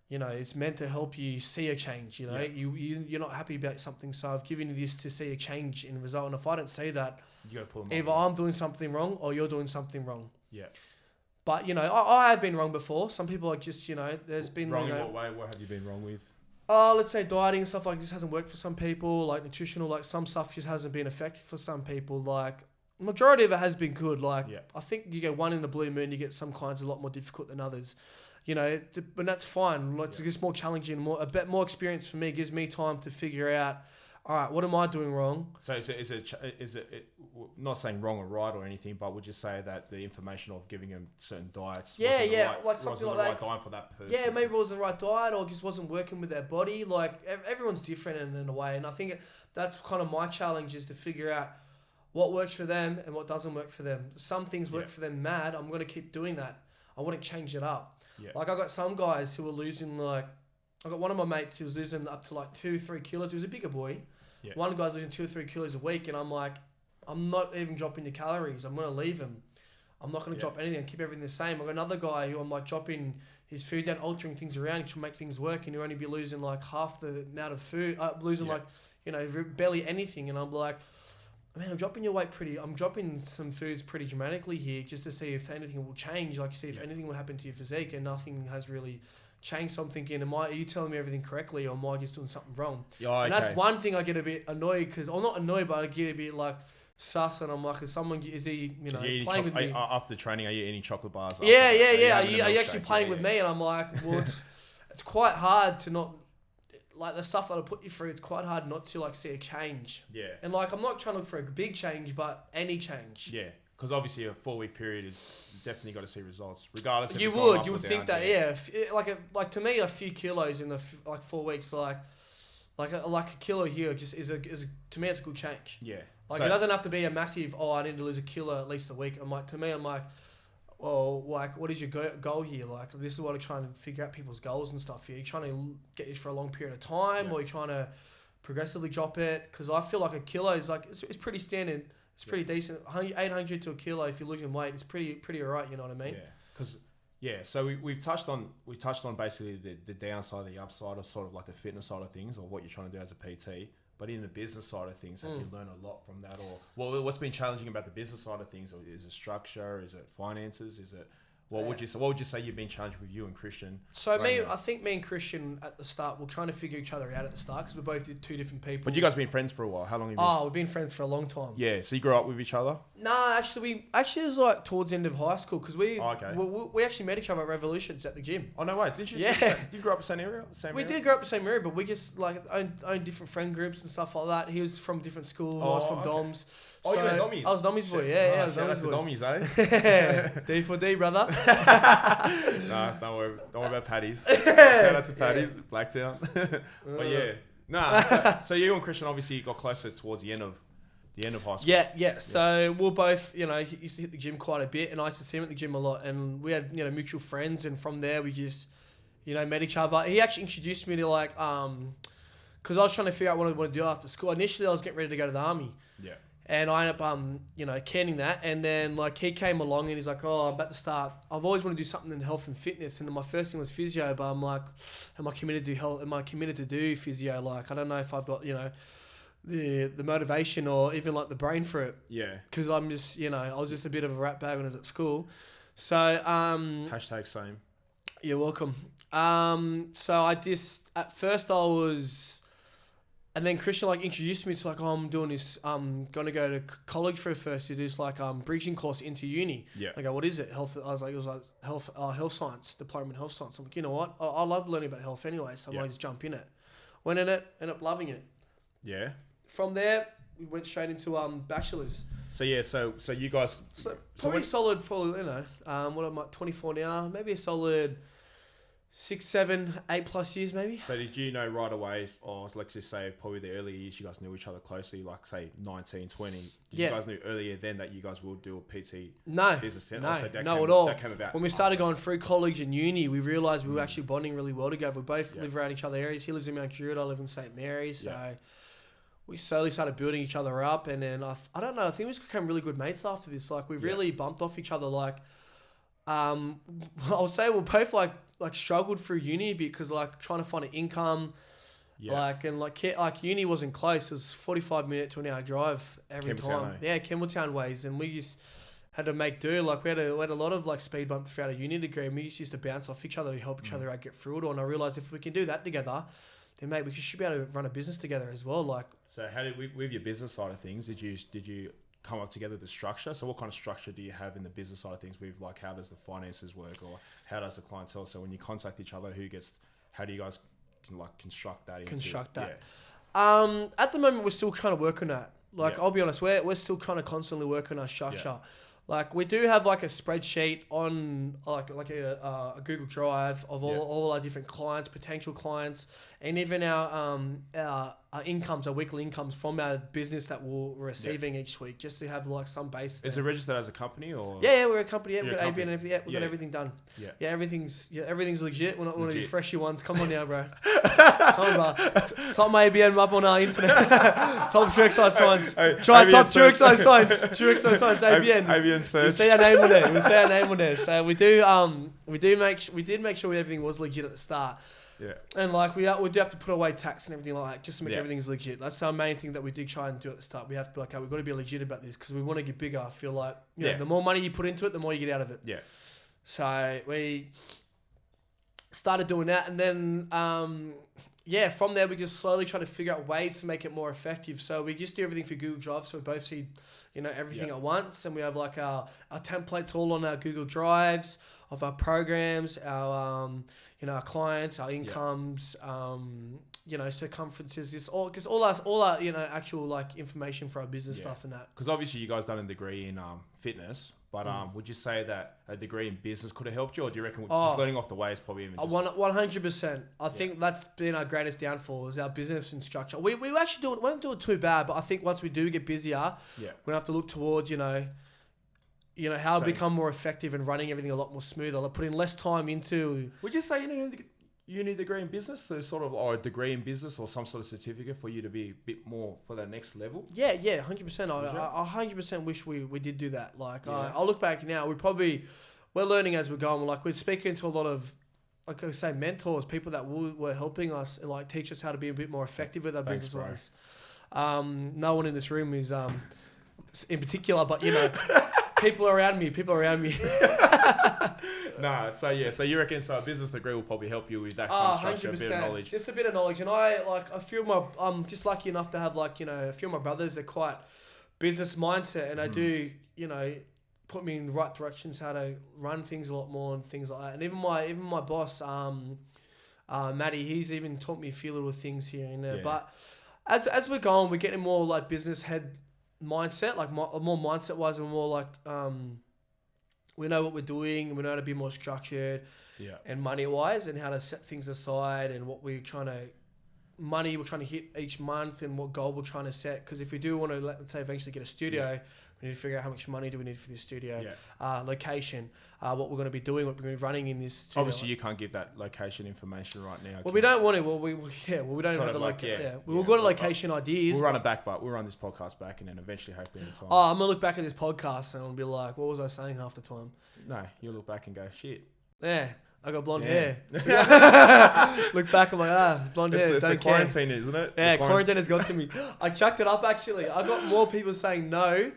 it's meant to help you see a change. You're not happy about something, so I've given you this to see a change in result. And if I don't see that, you got to pull them either I'm doing something wrong or you're doing something wrong. Yeah. But I have been wrong before. Some people are just there's been wrong in what way? What have you been wrong with? Let's say dieting and stuff like this hasn't worked for some people. Like nutritional, like some stuff just hasn't been effective for some people. Like majority of it has been good. Like I think you get one in a blue moon, you get some clients a lot more difficult than others. But that's fine. Like, it's just more challenging, a bit more experience for me. It gives me time to figure out, all right, what am I doing wrong? So is it not saying wrong or right or anything, but would you say that the information of giving them certain diets like something like that, right diet for that person? Yeah, maybe it wasn't the right diet or just wasn't working with their body. Like everyone's different in a way, and I think that's kind of my challenge is to figure out what works for them and what doesn't work for them. Some things work for them mad. I'm going to keep doing that. I want to change it up. Yeah. Like I got some guys who were losing I got one of my mates who was losing up to 2-3 kilos. He was a bigger boy. Yeah. One guy's losing 2 or 3 kilos a week, and I'm like, I'm not even dropping the calories. I'm going to leave him. I'm not going to drop anything and keep everything the same. I got another guy who I'm dropping his food down, altering things around to make things work, and he'll only be losing half the amount of food, barely anything. And I'm like, man, I'm dropping some foods pretty dramatically here just to see if anything will change, see if anything will happen to your physique, and nothing has really changed. So I'm thinking, are you telling me everything correctly, or am I just doing something wrong? Yeah, okay. And that's one thing I get a bit annoyed because, I'm not annoyed, but I get a bit sus, and I'm like, is he playing with me? After training, are you eating chocolate bars? Yeah. Are you actually playing with me? And I'm like, well, it's quite hard to not... the stuff that I put you through, it's quite hard not to see a change. Yeah. And I'm not trying to look for a big change, but any change. Yeah. Because obviously a 4-week period is definitely got to see results, regardless. If you would think that, yeah. To me, a few kilos in the 4 weeks, like a kilo here, just is to me it's a good change. Yeah. It doesn't have to be a massive. I need to lose a kilo at least a week. I'm like. Well, what is your goal here? This is what I'm trying to figure out people's goals and stuff here. Are you trying to get it for a long period of time, or are you trying to progressively drop it? Because I feel like a kilo is it's pretty standard. It's pretty decent. 800 to a kilo if you're losing weight. It's pretty alright. You know what I mean? Yeah. Because so we've touched on basically the downside, the upside of sort of the fitness side of things, or what you're trying to do as a PT. But in the business side of things, have you learned a lot from that? Or what's been challenging about the business side of things? Or is it structure? Is it finances? Is it what would you say you've been challenged with you and Christian? So I think me and Christian at the start, we're trying to figure each other out at the start because we're both two different people. But you guys have been friends for a while. How long have you been? We've been friends for a long time. Yeah, so you grew up with each other? No, actually, it was towards the end of high school because we actually met each other at Revolutions at the gym. Oh, no way. Did you? Yeah. Did you grow up in the same area? We did grow up in the same area, but we just owned different friend groups and stuff like that. He was from a different school. I was from Doms. Oh, you were Dommies? I was Dommies boy, I was Dommies boy. Dommies, eh? D for D, brother. Nah, don't worry about Paddy's. Shout out to Paddy's, Blacktown. But yeah. Nah, so you and Christian obviously got closer towards the end of high school. Yeah. So we're both, he used to hit the gym quite a bit, and I used to see him at the gym a lot, and we had, mutual friends, and from there we just, met each other. He actually introduced me to because I was trying to figure out what I want to do after school. Initially, I was getting ready to go to the army. Yeah. And I ended up, canning that. And then, he came along and he's like, I'm about to start. I've always wanted to do something in health and fitness. And then my first thing was physio. But I'm like, am I committed to do health? Am I committed to do physio? I don't know if I've got, the motivation or even, the brain for it. Yeah. Because I'm just, I was just a bit of a rat bag when I was at school. So, hashtag same. You're welcome. So at first I was... And then Christian introduced me to I'm doing this. I'm gonna go to college for first. It is bridging course into uni. Yeah. I go, what is it? Health. I was like, it was health science, diploma in health science. I'm like, you know what? I love learning about health anyway, so I might just jump in it. Went in it, ended up loving it. Yeah. From there, we went straight into bachelors. So yeah, so you guys. Probably solid for what am I? 24 now? Maybe a solid 6, 7, 8+ years maybe. So did you know right away, or let's just say probably the early years you guys knew each other closely, say 19, 20. You guys knew earlier then that you guys will do a PT business? No at all. That came about when we started going through college and uni, we realised we were actually bonding really well together. We both live around each other areas. He lives in Mount Druitt, I live in St. Mary's. So we slowly started building each other up, and then I don't know, I think we just became really good mates after this. We really bumped off each other. I'll say we're both like struggled through uni because like trying to find an income. Yeah. Like uni wasn't close. It was 45-minute to an hour drive every time. Yeah, Campbelltown ways, and we just had to make do. Like we had a lot of like speed bumps throughout a uni degree, and we just used to bounce off each other to help each other out get through it all. And I realised if we can do that together, then mate, we should be able to run a business together as well. Like, so how did with your business side of things, did you come up together with the structure? So what kind of structure do you have in the business side of things with like how does the finances work or how does the clientele? So when you contact each other, how do you guys construct that? Yeah. At the moment, we're still trying to work on that. Like, yeah. I'll be honest, we're still kind of constantly working on our structure. Yeah. Like, we do have like a spreadsheet on like a Google Drive of all our different clients, potential clients, and even our incomes, our weekly incomes from our business that we're receiving each week, just to have like some base. Is it registered as a company or? Yeah, we're a company. Yeah, we've got ABN and everything. Yeah, we've got everything done. Yeah. Yeah, everything's legit. We're not one of these freshy ones. Come on now, bro. Come on, bro. Top my ABN up on our internet. Top True Exercise Signs. Try top True Exercise Signs. True Exercise Signs. ABN search. You see our name on there. So we did make sure everything was legit at the start. Yeah. And like we do have to put away tax and everything like that just to make everything legit. That's our main thing that we do try and do at the start. We have to be like, okay, we've got to be legit about this because we want to get bigger. I feel like you know, the more money you put into it, the more you get out of it. Yeah. So we started doing that, and then from there we just slowly try to figure out ways to make it more effective. So we just do everything for Google Drive, so we both see everything at once, and we have like our templates all on our Google Drives of our programs, our our clients, our incomes, circumferences, it's all because all our actual like information for our business stuff and that. Because obviously you guys done a degree in fitness, but would you say that a degree in business could have helped you, or do you reckon just learning off the way is probably even just... 100%. I think that's been our greatest downfall is our business and structure. We actually we don't do it too bad, but I think once we do get busier, we're gonna have to look towards how to become more effective and running everything a lot more smoother. Like putting less time into... Would you say you need a degree in business to or a degree in business or some sort of certificate for you to be a bit more for the next level? Yeah, 100%. I 100% wish we did do that. Like I look back now, we're learning as we're going. We're speaking to a lot of, like I say, mentors, people that were helping us and like teach us how to be a bit more effective with our business ways. No one in this room is in particular, but people around me. Nah, so you reckon a business degree will probably help you with that kind of structure, 100%. A bit of knowledge. Just a bit of knowledge. And I feel I'm just lucky enough to have a few of my brothers, they're quite business mindset, and they do, put me in the right directions, how to run things a lot more and things like that. And even my boss, Matty, he's even taught me a few little things here and there. Yeah. But as we're going, we're getting more like business head mindset, like more mindset wise, and more like we know what we're doing, and we know how to be more structured, and money wise, and how to set things aside, and what we're trying to hit each month, and what goal we're trying to set. Because if we do want to, let's say, eventually get a studio, we need to figure out how much money do we need for this studio, location, what we're going to be doing, what we're going to be running in this studio. Obviously, you can't give that location information right now. Well, we don't want to. We don't have the location. We've got a location ideas. We'll run it back, but we'll run this podcast back, and then eventually, hopefully, in time. I'm gonna look back at this podcast and I'll be like, what was I saying half the time? No, you'll look back and go, shit. Yeah. I got blonde hair. Look back, I'm like, blonde hair. It's the quarantine, isn't it? Yeah, quarantine has got to me. I chucked it up actually. I got more people saying no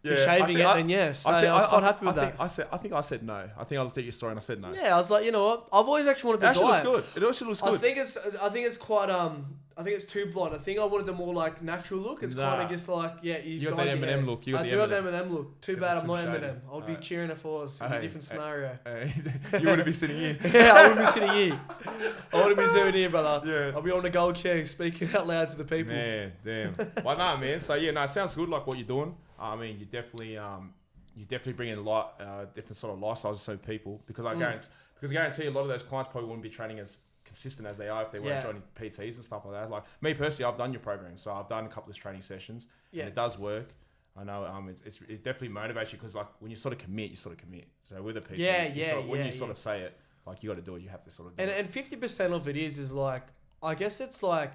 to shaving it than yes. So I was quite happy with that. I think I said no. I think I looked at your story and I said no. Yeah, I was like, you know what? I've always actually wanted to dye. It actually looks good. It actually looks good. I think it's quite I think it's too blonde. I think I wanted the more like natural look. It's kind of just like you got that Eminem look. I do have the Eminem look. Too bad I'm not Eminem. I would be cheering it for us in a different scenario. You wouldn't be sitting here. Yeah, I wouldn't be sitting here. I wouldn't be sitting here, brother. Yeah. I'll be on the gold chair speaking out loud to the people. Man, damn. Well, nah, man. So yeah, it sounds good. Like what you're doing. I mean, you definitely bring in a lot different sort of lifestyles to people because I guarantee a lot of those clients probably wouldn't be training as consistent as they are if they weren't joining PTs and stuff like that. Like me personally, I've done your program, so I've done a couple of training sessions. Yeah, and it does work. I know. It definitely motivates you because like when you sort of commit, you sort of commit. So with a PT, when you sort of say it, like you got to do it. You have to sort of do it. And 50% of it is like I guess it's like.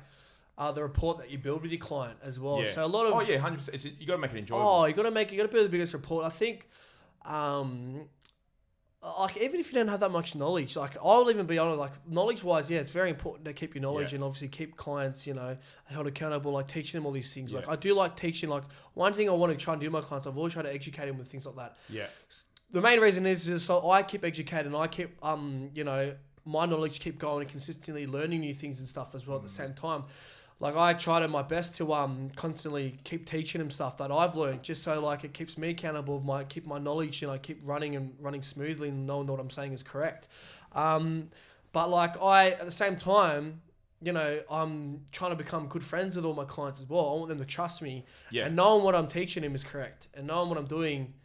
The rapport that you build with your client as well. Yeah. So a lot of 100%. You got to make it enjoyable. You got to build the biggest rapport. I think like even if you don't have that much knowledge, like I'll even be honest, like knowledge wise, yeah, it's very important to keep your knowledge and obviously keep clients, you know, held accountable, like teaching them all these things. Like I do like teaching. Like one thing I want to try and do with my clients, I've always tried to educate them with things like that. Yeah. The main reason is so I keep educating, I keep you know, my knowledge keep going and consistently learning new things and stuff as well at the same time. Like I try to my best to constantly keep teaching them stuff that I've learned, just so like it keeps me accountable of keep my knowledge, you know, keep running smoothly and knowing what I'm saying is correct. But like at the same time, you know, I'm trying to become good friends with all my clients as well. I want them to trust me, and knowing what I'm teaching them is correct, and knowing what I'm doing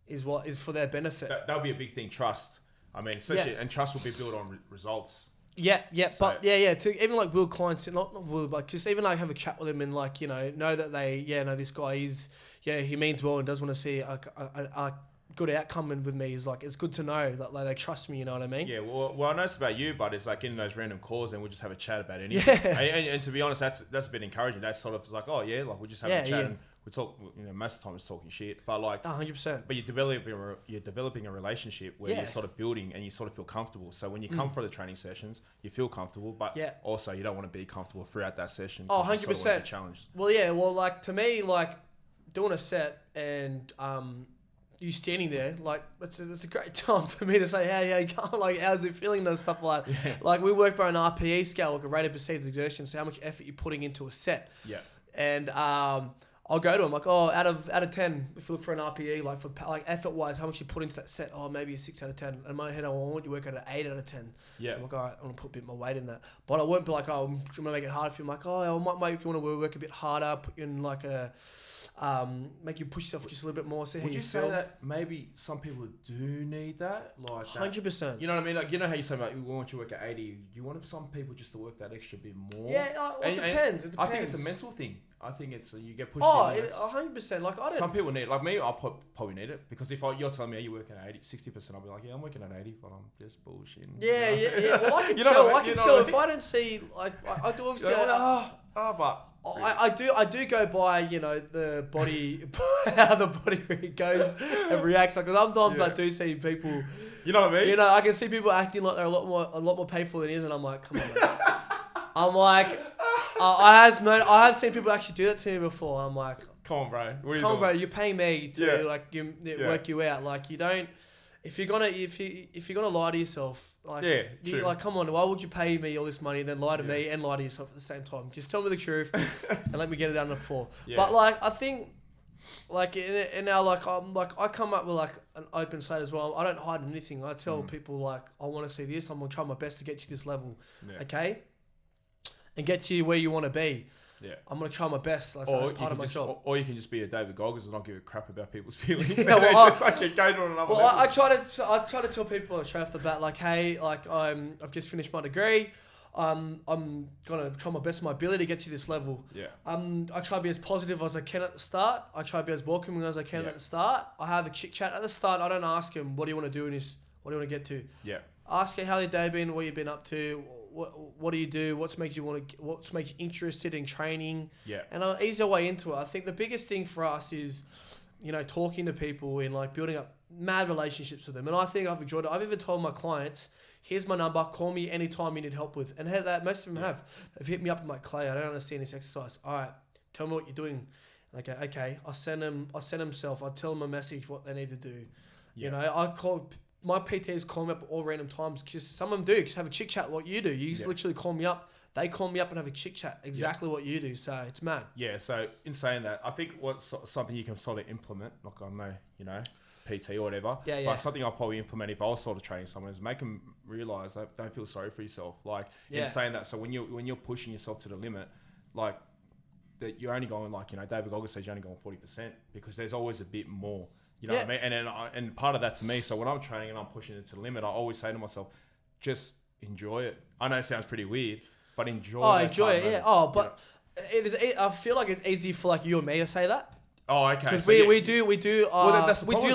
is what is for their benefit. That'll be a big thing. Trust. I mean, especially and trust will be built on results. Yeah, so, but to even like build clients, not build, like just even like have a chat with them and like, you know that they, this guy is, he means well and does want to see a good outcome with me. Is like, it's good to know that like, they trust me, you know what I mean? Yeah, well, I noticed about you, but it's like in those random calls and we'll just have a chat about anything. Yeah. And to be honest, that's a bit encouraging. That's sort of like, like we'll just have a chat and we talk, you know, most of the time it's talking shit, but like 100%. But you're developing a relationship where you're sort of building and you sort of feel comfortable. So when you come for the training sessions, you feel comfortable, but also you don't want to be comfortable throughout that session. 100%. Sort of challenged. Well, like to me, like doing a set and you standing there, like it's a great time for me to say, hey, like how's it feeling and stuff like that. Yeah. Like we work by an RPE scale, like a rate of perceived exertion, so how much effort you're putting into a set. Yeah. And I'll go to him like, out of 10, if you look for an RPE, like for like effort wise, how much you put into that set? Maybe a 6 out of 10. In my head, I want you to work at an 8 out of 10. Yeah. So I'm like, all right, I want to put a bit more weight in that. But I won't be like, I'm gonna make it harder for you. I'm like, I might make you want to work a bit harder, put you in like a make you push yourself just a little bit more. Would you say that maybe some people do need that? Like 100%. You know what I mean? Like, you know how you say like, we want you to work at 80. You want some people just to work that extra bit more? Yeah, it depends. I think it's a mental thing. I think it's you get pushed. 100%. Like I don't. Some people need it. Like me, I'll probably need it because if you're telling me you're working at 80, 60%, I'll be like, I'm working at 80, but I'm just bullshitting. Yeah. Well, I can tell. I can tell if I don't see like I do obviously. But. I do go by, you know, the body, how the body goes and reacts. Like, sometimes I do see people, you know what I mean? You know, I can see people acting like they're a lot more painful than it is, and I'm like, come on, man. I'm like, I have seen people actually do that to me before. I'm like, come on, bro. Come on, bro. You're paying me to work you out. Like, you don't. If you're gonna lie to yourself, like like come on, why would you pay me all this money and then lie to me and lie to yourself at the same time? Just tell me the truth and let me get it down to 4. Yeah. But like I think, like in our I come up with like an open slate as well. I don't hide anything. I tell people like I want to see this. I'm gonna try my best to get you this level, okay, and get you where you want to be. Yeah, I'm gonna try my best. Like, that's part of my job. Or you can just be a David Goggins and not give a crap about people's feelings. I try to tell people straight off the bat, like, hey, like I've just finished my degree. I'm gonna try my best, my ability to get to this level. Yeah. I try to be as positive as I can at the start. I try to be as welcoming as I can at the start. I have a chit chat at the start. I don't ask him what do you want to do in this. What do you want to get to? Yeah. Ask her how your day been, what you've been up to. What do you do? What's made you interested in training? Yeah. And I'll ease our way into it. I think the biggest thing for us is, you know, talking to people and like building up mad relationships with them. And I think I've enjoyed it. I've even told my clients, here's my number, call me anytime you need help with. And that most of them have. They've hit me up and like, Clay, I don't understand this exercise. All right, tell me what you're doing. Okay. I'll send them self. I'll tell them a message what they need to do. Yeah. You know, I call. My PTs call me up at all random times because some of them do. Just have a chit chat what you do. You just literally call me up. They call me up and have a chit chat exactly what you do. So it's mad. Yeah. So in saying that, I think what's something you can sort of implement, like I know, you know, PT or whatever. Yeah. But something I'll probably implement if I was sort of training someone is make them realize that don't feel sorry for yourself. Like in saying that, so when you're pushing yourself to the limit, like that you're only going like, you know, David Goggins says you're only going 40% because there's always a bit more. You know what I mean? And then and part of that to me, so when I'm training and I'm pushing it to the limit, I always say to myself, just enjoy it. I know it sounds pretty weird, but enjoy it. Enjoy it, yeah. Oh, but it is. I feel like it's easy for like you and me to say that. Oh, okay. Because we do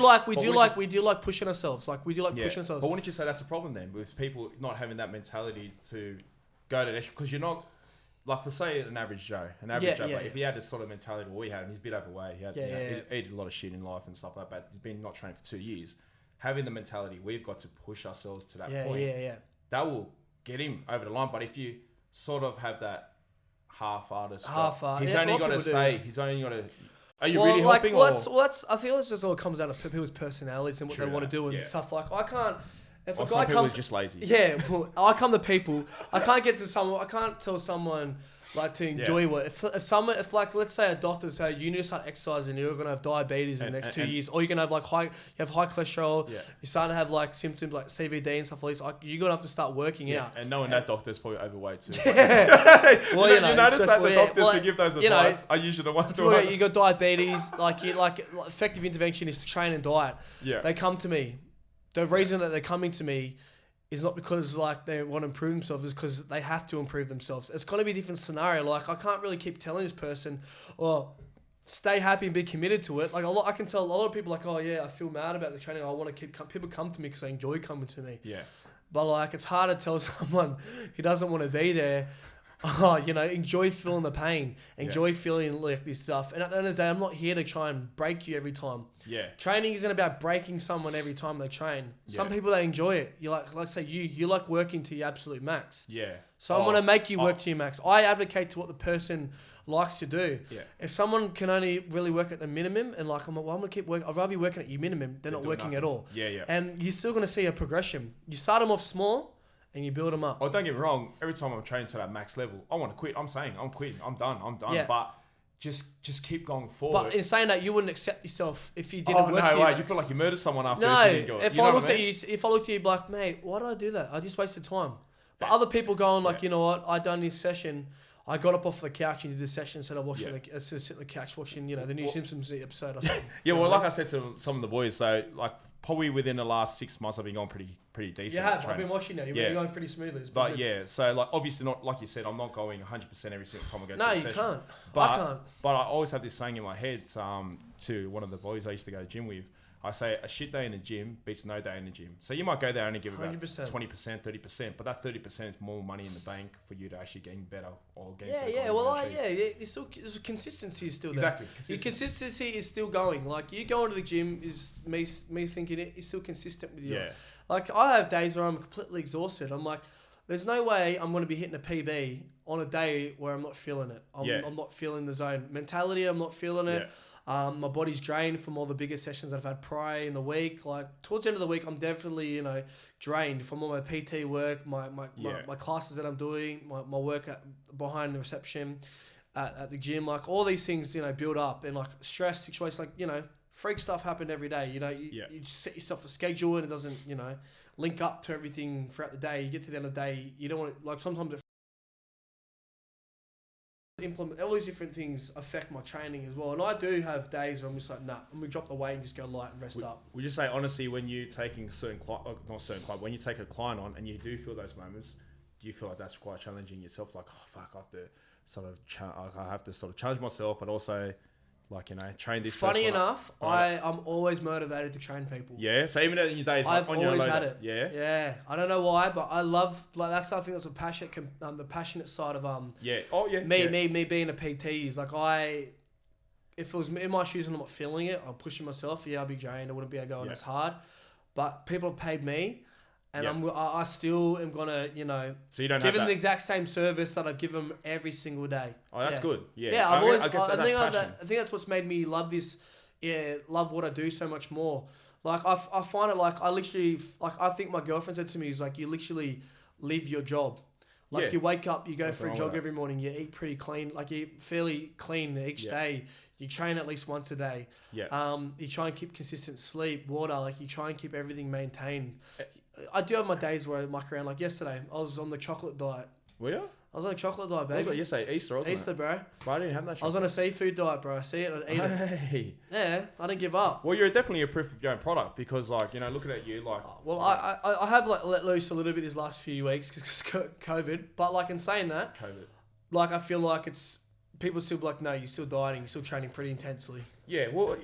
like pushing ourselves. Like we do like pushing ourselves. But wouldn't you say that's the problem then with people not having that mentality to go to extra? Because you're not. Like for say an average Joe, if he had this sort of mentality we had and he's a bit overweight, he had he ate a lot of shit in life and stuff like that, but he's been not training for 2 years. having the mentality, we've got to push ourselves to that point. Yeah. That will get him over the line. But if you sort of have that half-hearted, he's only got to stay. He's only got to. Are you really helping? I think it just all comes down to people's personalities and what they want to do and stuff. Like I can't. If a guy comes, just lazy. Yeah, well, I come to people. I can't get to someone. I can't tell someone like to enjoy what. If like let's say a doctor say you need to start exercising, you're gonna have diabetes in the next 2 years, or you're gonna have like high cholesterol. You're starting to have like symptoms like CVD and stuff like this. Like you're gonna have to start working out. And knowing that doctor's probably overweight too. Well, you notice that the doctors who give those advice are usually the ones who you got diabetes. Like effective intervention is to train and diet. Yeah, they come to me. The reason that they're coming to me is not because like they want to improve themselves, is because they have to improve themselves. It's going to be a different scenario. Like I can't really keep telling this person, stay happy and be committed to it. Like I can tell a lot of people like, oh yeah, I feel mad about the training. I want to keep people come to me because they enjoy coming to me. Yeah. But like it's hard to tell someone who doesn't want to be there. Enjoy feeling the pain. Enjoy feeling like this stuff. And at the end of the day, I'm not here to try and break you every time. Yeah. Training isn't about breaking someone every time they train. Some people, they enjoy it. You like say you like working to your absolute max. Yeah. So I'm going to make you work to your max. I advocate to what the person likes to do. Yeah. If someone can only really work at the minimum and like, I'm going to keep working. I'd rather you working at your minimum than not working at all. Yeah. And you're still going to see a progression. You start them off small and you build them up. Oh, don't get me wrong. Every time I'm training to that max level, I want to quit. I'm saying I'm quitting. I'm done. Yeah. But just keep going forward. But in saying that, you wouldn't accept yourself if you didn't work. No way. You feel like you murdered someone after. No. If I looked at you, you'd be like, mate, why did I do that? I just wasted time. But other people going like, you know what? I done this session. I got up off the couch and did this session instead of sitting on the couch watching, the new Simpsons episode or something. Like I said to some of the boys, so like probably within the last 6 months, I've been going pretty decent. You have. I've been watching that. You've been going pretty smoothly. But so like obviously not like you said, I'm not going 100% every single time I go to a session. No, you can't. But I can't. But I always have this saying in my head to one of the boys I used to go to gym with. I say a shit day in the gym beats no day in the gym. So you might go there and give about 20%, 30%, but that 30% is more money in the bank for you to actually getting better or getting there's still consistency is still there. Exactly. Your consistency is still going. Like you going to the gym is me thinking it is still consistent with you. Yeah. Like I have days where I'm completely exhausted. I'm like, there's no way I'm going to be hitting a PB on a day where I'm not feeling it. I'm not feeling the zone. Mentality, I'm not feeling it. My body's drained from all the bigger sessions I've had prior in the week. Like towards the end of the week, I'm definitely, drained from all my PT work, my classes that I'm doing, my work behind the reception at the gym. Like all these things, build up and like stress situations, like, freak stuff happen every day. You set yourself a schedule and it doesn't, link up to everything throughout the day. You get to the end of the day, you don't want to, like sometimes it implement all these different things affect my training as well, and I do have days where I'm just like, nah, I'm gonna drop the weight and just go light and rest up. Would you say honestly, when you're taking when you take a client on and you do feel those moments, do you feel like that's quite challenging yourself? Like, oh fuck, I have to sort of challenge myself, but also like train this. Funny enough, I'm always motivated to train people. Yeah, so even in your days, I've on always your had it. Yeah. I don't know why, but I love that's I think that's the passionate side of me being a PT is like if it was in my shoes and I'm not feeling it, I'm pushing myself. Yeah, I'd be drained. I wouldn't be going as hard. But people have paid me. And I still am gonna, so you don't give them the exact same service that I give them every single day. Oh, that's good. Yeah. Yeah, I think that's what's made me love this. Yeah, love what I do so much more. Like I find it like I literally I think my girlfriend said to me is like you literally live your job. Like you wake up, you go for a jog every morning, you eat pretty clean, like you eat fairly clean each day. You train at least once a day. Yeah. You try and keep consistent sleep, water. Like you try and keep everything maintained. I do have my days where I muck around. Like yesterday, I was on the chocolate diet. Were you? I was on a chocolate diet, baby. What was it yesterday? Easter, wasn't it? Easter, bro. But I didn't have that chocolate. I was on a seafood diet, bro. I see it, I'd eat it. Yeah, I didn't give up. Well, you're definitely a proof of your own product because, like, looking at you, like... Well, I have, like, let loose a little bit these last few weeks because COVID. But, like, in saying that... COVID. Like, I feel like it's... People still be like, no, you're still dieting, you're still training pretty intensely. Yeah, well,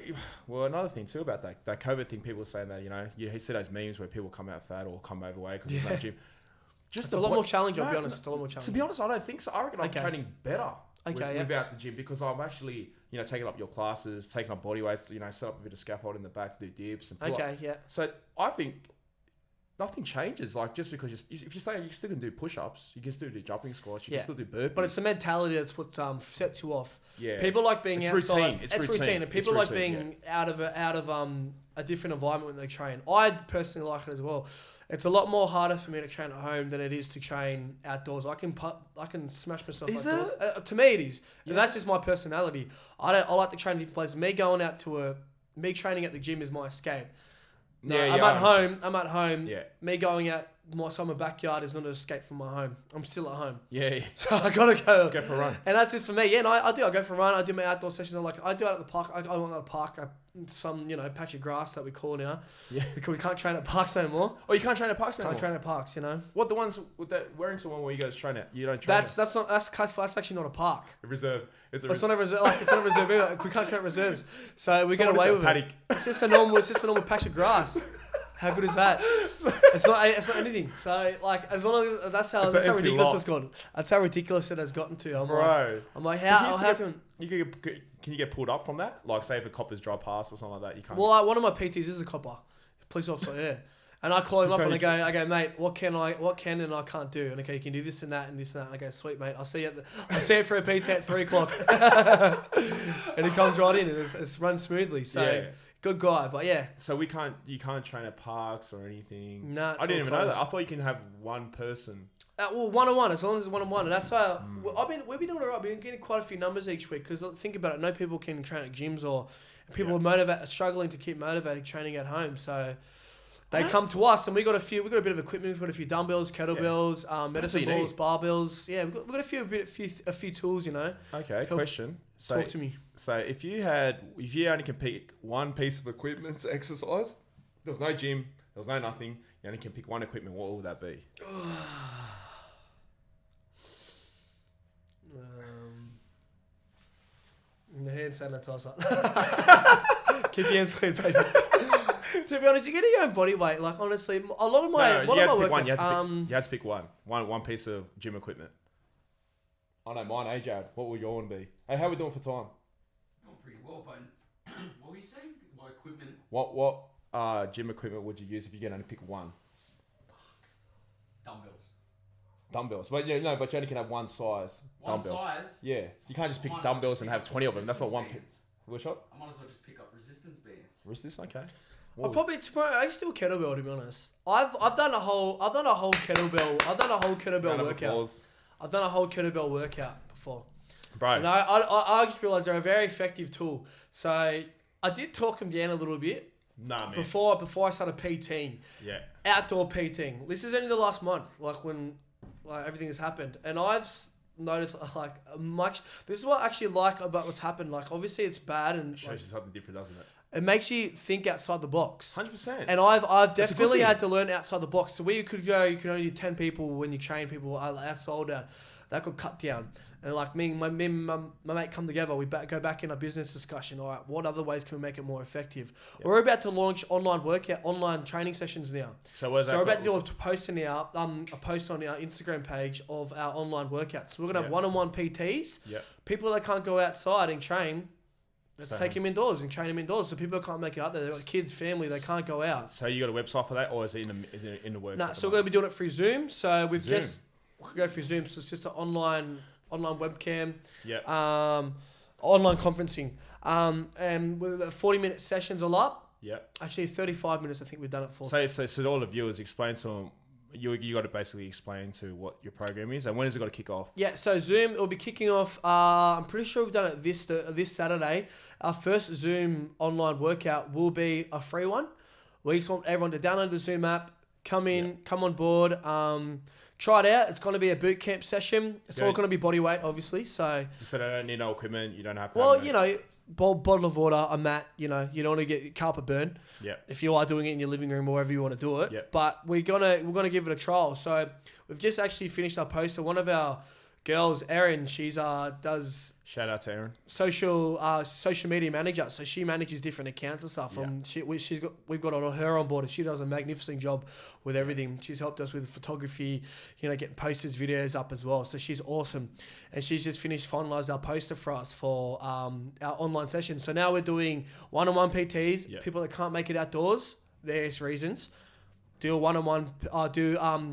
another thing too about that COVID thing, people saying that, you see those memes where people come out fat or come overweight because there's no gym. It's a lot more challenging, I'll be honest. It's a lot more To challenging. be honest, I don't think so. I reckon I'm training better without the gym because I'm actually, taking up your classes, taking up body weights, set up a bit of scaffold in the back to do dips and pull up. So I think nothing changes. Like just because if you say you still can do push-ups, you can still do jumping squats, you can still do burpees. But it's the mentality that's what sets you off. Yeah. People like being outside. Routine. It's routine. And people like being out of a different environment when they train. I personally like it as well. It's a lot more harder for me to train at home than it is to train outdoors. I can smash myself outdoors. To me, it is, and that's just my personality. I like to train in different places. Me training at the gym is my escape. No, I'm at home. Yeah. Me going out my backyard is not an escape from my home. I'm still at home. Yeah. So I gotta go. Let's go for a run. And that's just for me. Yeah, and I do. I go for a run. I do my outdoor sessions. I do it at the park. I go at the park. Some patch of grass that we call now. Yeah. Because we can't train at parks no more. Oh, you can't train at parks no more? Can't train at parks. What the ones with that? Where into one where you guys train at? You don't train. That's actually not a park. A reserve. It's not a reserve. It's not a reserve either. We can't train at reserves, so we get away with paddock. it. It's just a normal patch of grass. How good is that? It's not anything. So as long as that's how ridiculous it's gone. That's how ridiculous it has gotten to. I'm like, how can you get pulled up from that? Like say if a copper's drive past or something like that, you can't. Well, one of my PTs is a copper, police officer. Yeah. And I call him up and I go, mate, what can and I can't do? And okay, you can do this and that and this and that. And I go, sweet mate, I'll see you for a PT at 3:00. And he comes right in and it's run smoothly. So good guy, but yeah. So you can't train at parks or anything. Nah, I didn't even know that. I thought you can have one person. Well, 1-on-1, as long as it's 1-on-1, and that's why we've been doing alright. We've been getting quite a few numbers each week because think about it. No people can train at gyms or people are struggling to keep motivated training at home. So. They come to us and we got a bit of equipment. We've got a few dumbbells, kettlebells, medicine balls, barbells. Yeah, we've got a few tools. Okay, question. Talk to me. So if you only can pick one piece of equipment to exercise, there was no gym, there was no nothing. You only can pick one equipment. What would that be? The hand sanitizer. Keep your hands clean, baby. To be honest, you get your own body weight. Like honestly, a lot of my workouts. You had to pick one piece of gym equipment. I know mine. Hey, Jared, what would your one be? Hey, how are we doing for time? Doing pretty well, but what were you saying? What equipment? What gym equipment would you use if you can only pick one? Dumbbells. But you only can have one size. One dumbbell. size? Yeah. You can't just pick dumbbells and have 20 of them. That's not one pick. What shot? I might as well just pick up resistance bands. Resistance? Okay. I used to do a kettlebell, to be honest. I've done a whole kettlebell. I've done a whole kettlebell workout. I've done a whole kettlebell workout before. Bro. And I just realised they're a very effective tool. So I did talk them down a little bit. Nah, man. Before I started PTing. Yeah. Outdoor PTing. This is only the last month, when everything has happened. And I've noticed this is what I actually like about what's happened. Obviously it's bad and shows you something different, doesn't it? It makes you think outside the box. 100%. And I've definitely had to learn outside the box. So where you could go, you can only do 10 people when you train people outside down. That got cut down. And me and my mate come together. We go back in a business discussion. All right, what other ways can we make it more effective? Yep. We're about to launch online training sessions now. So we're about to do a post on our Instagram page of our online workouts. So we're gonna have one-on-one PTs. Yep. People that can't go outside and train. Let's take them indoors and train them indoors. So people can't make it out there. They've got kids, family. They can't go out. So you got a website for that, or is it in the works? No, so we're going to be doing it through Zoom. So we could go through Zoom. So it's just an online webcam. Yeah. Online conferencing. And with 40-minute sessions all up. Yeah. Actually, 35 minutes. I think we've done it for. So all the viewers explain to them. You got to basically explain to what your program is and when is it got to kick off? Yeah, so Zoom will be kicking off. I'm pretty sure we've done it this Saturday. Our first Zoom online workout will be a free one. We just want everyone to download the Zoom app, come on board, try it out. It's going to be a boot camp session. It's all going to be body weight, obviously. So just so they don't need no equipment. You don't have to. Well, bottle of water, a mat. You don't want to get carpet burn. Yeah. If you are doing it in your living room or wherever you want to do it. Yep. But we're gonna give it a trial. So we've just actually finished our post. So one of our girls, Erin, she's does Shout out to Erin. social media manager, so she manages different accounts and stuff. We've got her on board, and she does a magnificent job with everything. She's helped us with photography, getting posters, videos up as well. So she's awesome, and she's just finalised our poster for us for our online session. So now we're doing one-on-one PTs, people that can't make it outdoors, various reasons. Do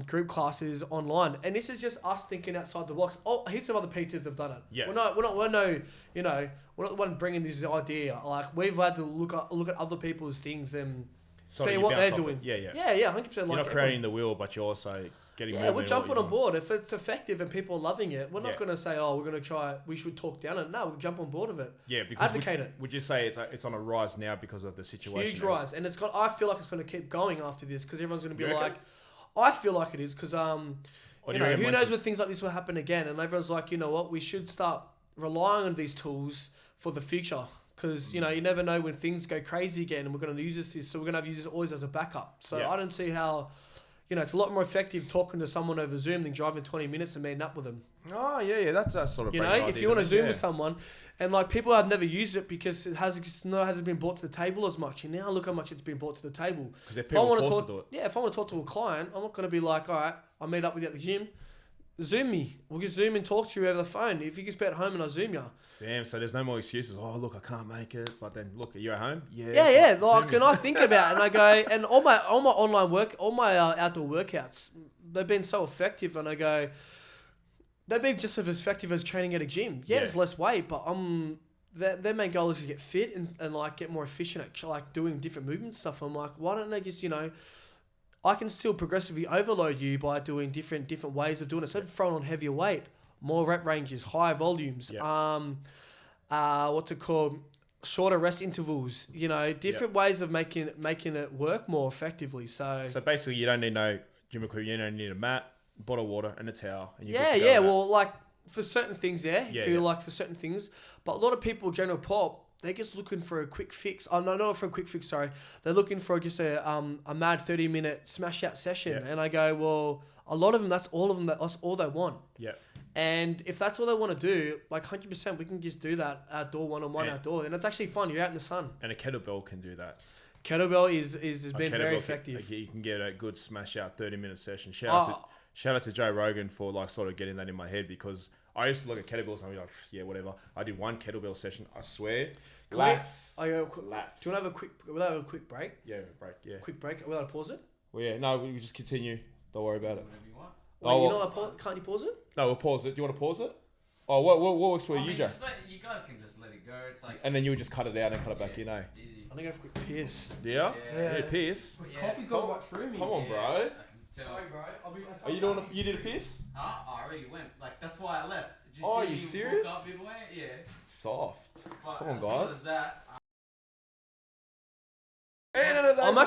group classes online, and this is just us thinking outside the box. Oh, heaps of other PTs have done it. Yeah, we're not the one bringing this idea. Like, we've had to look at other people's things and see what they're doing. Yeah, 100%. You're not creating the wheel, but you're also getting. Yeah, we're jumping on board. If it's effective and people are loving it, we're not going to say, "Oh, we're going to try it. We should talk down it." No, we'll jump on board of it. Yeah, because advocate it. Would you say it's on a rise now because of the situation? Huge rise, and I feel like it's going to keep going after this because everyone's going to be like, I feel like it is because who knows when things like this will happen again, and everyone's like, you know what, we should start relying on these tools for the future. Because, you never know when things go crazy again, and we're going to use this, so we're going to have to use this always as a backup. So I don't see how, it's a lot more effective talking to someone over Zoom than driving 20 minutes and meeting up with them. Oh, yeah, that's a sort of if you want to Zoom with someone, and like people have never used it because it hasn't been brought to the table as much. And now look how much it's been brought to the table. Because people forced to do it. Yeah, if I want to talk to a client, I'm not going to be like, all right, I'll meet up with you at the gym. Zoom me. We'll just Zoom and talk to you over the phone. If you can be at home and I'll Zoom you. Damn, so there's no more excuses. Oh, look, I can't make it. But then, look, are you at home? Yeah. Yeah. Like, and I think about it and I go, and all my online work, all my outdoor workouts, they've been so effective. And I go, they've been just as effective as training at a gym. Yeah, there's less weight, but their main goal is to get fit and like get more efficient at like doing different movement stuff. I'm like, why don't they just, I can still progressively overload you by doing different ways of doing it. So throwing on heavier weight, more rep ranges, higher volumes, shorter rest intervals, different ways of making it work more effectively. So basically you don't need no gym equipment, you don't need a mat, bottle of water and a towel. And well, like for certain things, like for certain things, but a lot of people, general pop, they're just looking for a quick fix. Oh, no, not for a quick fix, sorry. They're looking for just a mad 30-minute smash out session. Yeah. And I go, well, a lot of them, that's all they want. Yeah. And if that's all they want to do, like 100%, we can just do that outdoor, one-on-one outdoor. And it's actually fun. You're out in the sun. And a kettlebell can do that. Kettlebell has been very effective. You can get a good smash out 30-minute session. Shout out to Joe Rogan for like sort of getting that in my head, because I used to look at kettlebells and I'd be like, yeah, whatever. I did one kettlebell session, I swear. Lats. Lats. Do you want to have a quick break? Yeah, break, yeah. Quick break. Will I pause it? Well, yeah, no, we just continue. Don't worry about it. Whatever you want. Well, can't you pause it? No, we'll pause it. Do you want to pause it? Oh, what works for you, Joe? You guys can just let it go. It's like... And then you would just cut it out and cut it back, Easy. I'm going to go for a quick piss. Yeah? Yeah, piss. Coffee's gone right through me. Come on, bro. Sorry, bro. Are you doing you did a piss? I already went. Like, that's why I left. Did are you serious? Yeah. Soft. But come on, as guys. well as that, I'm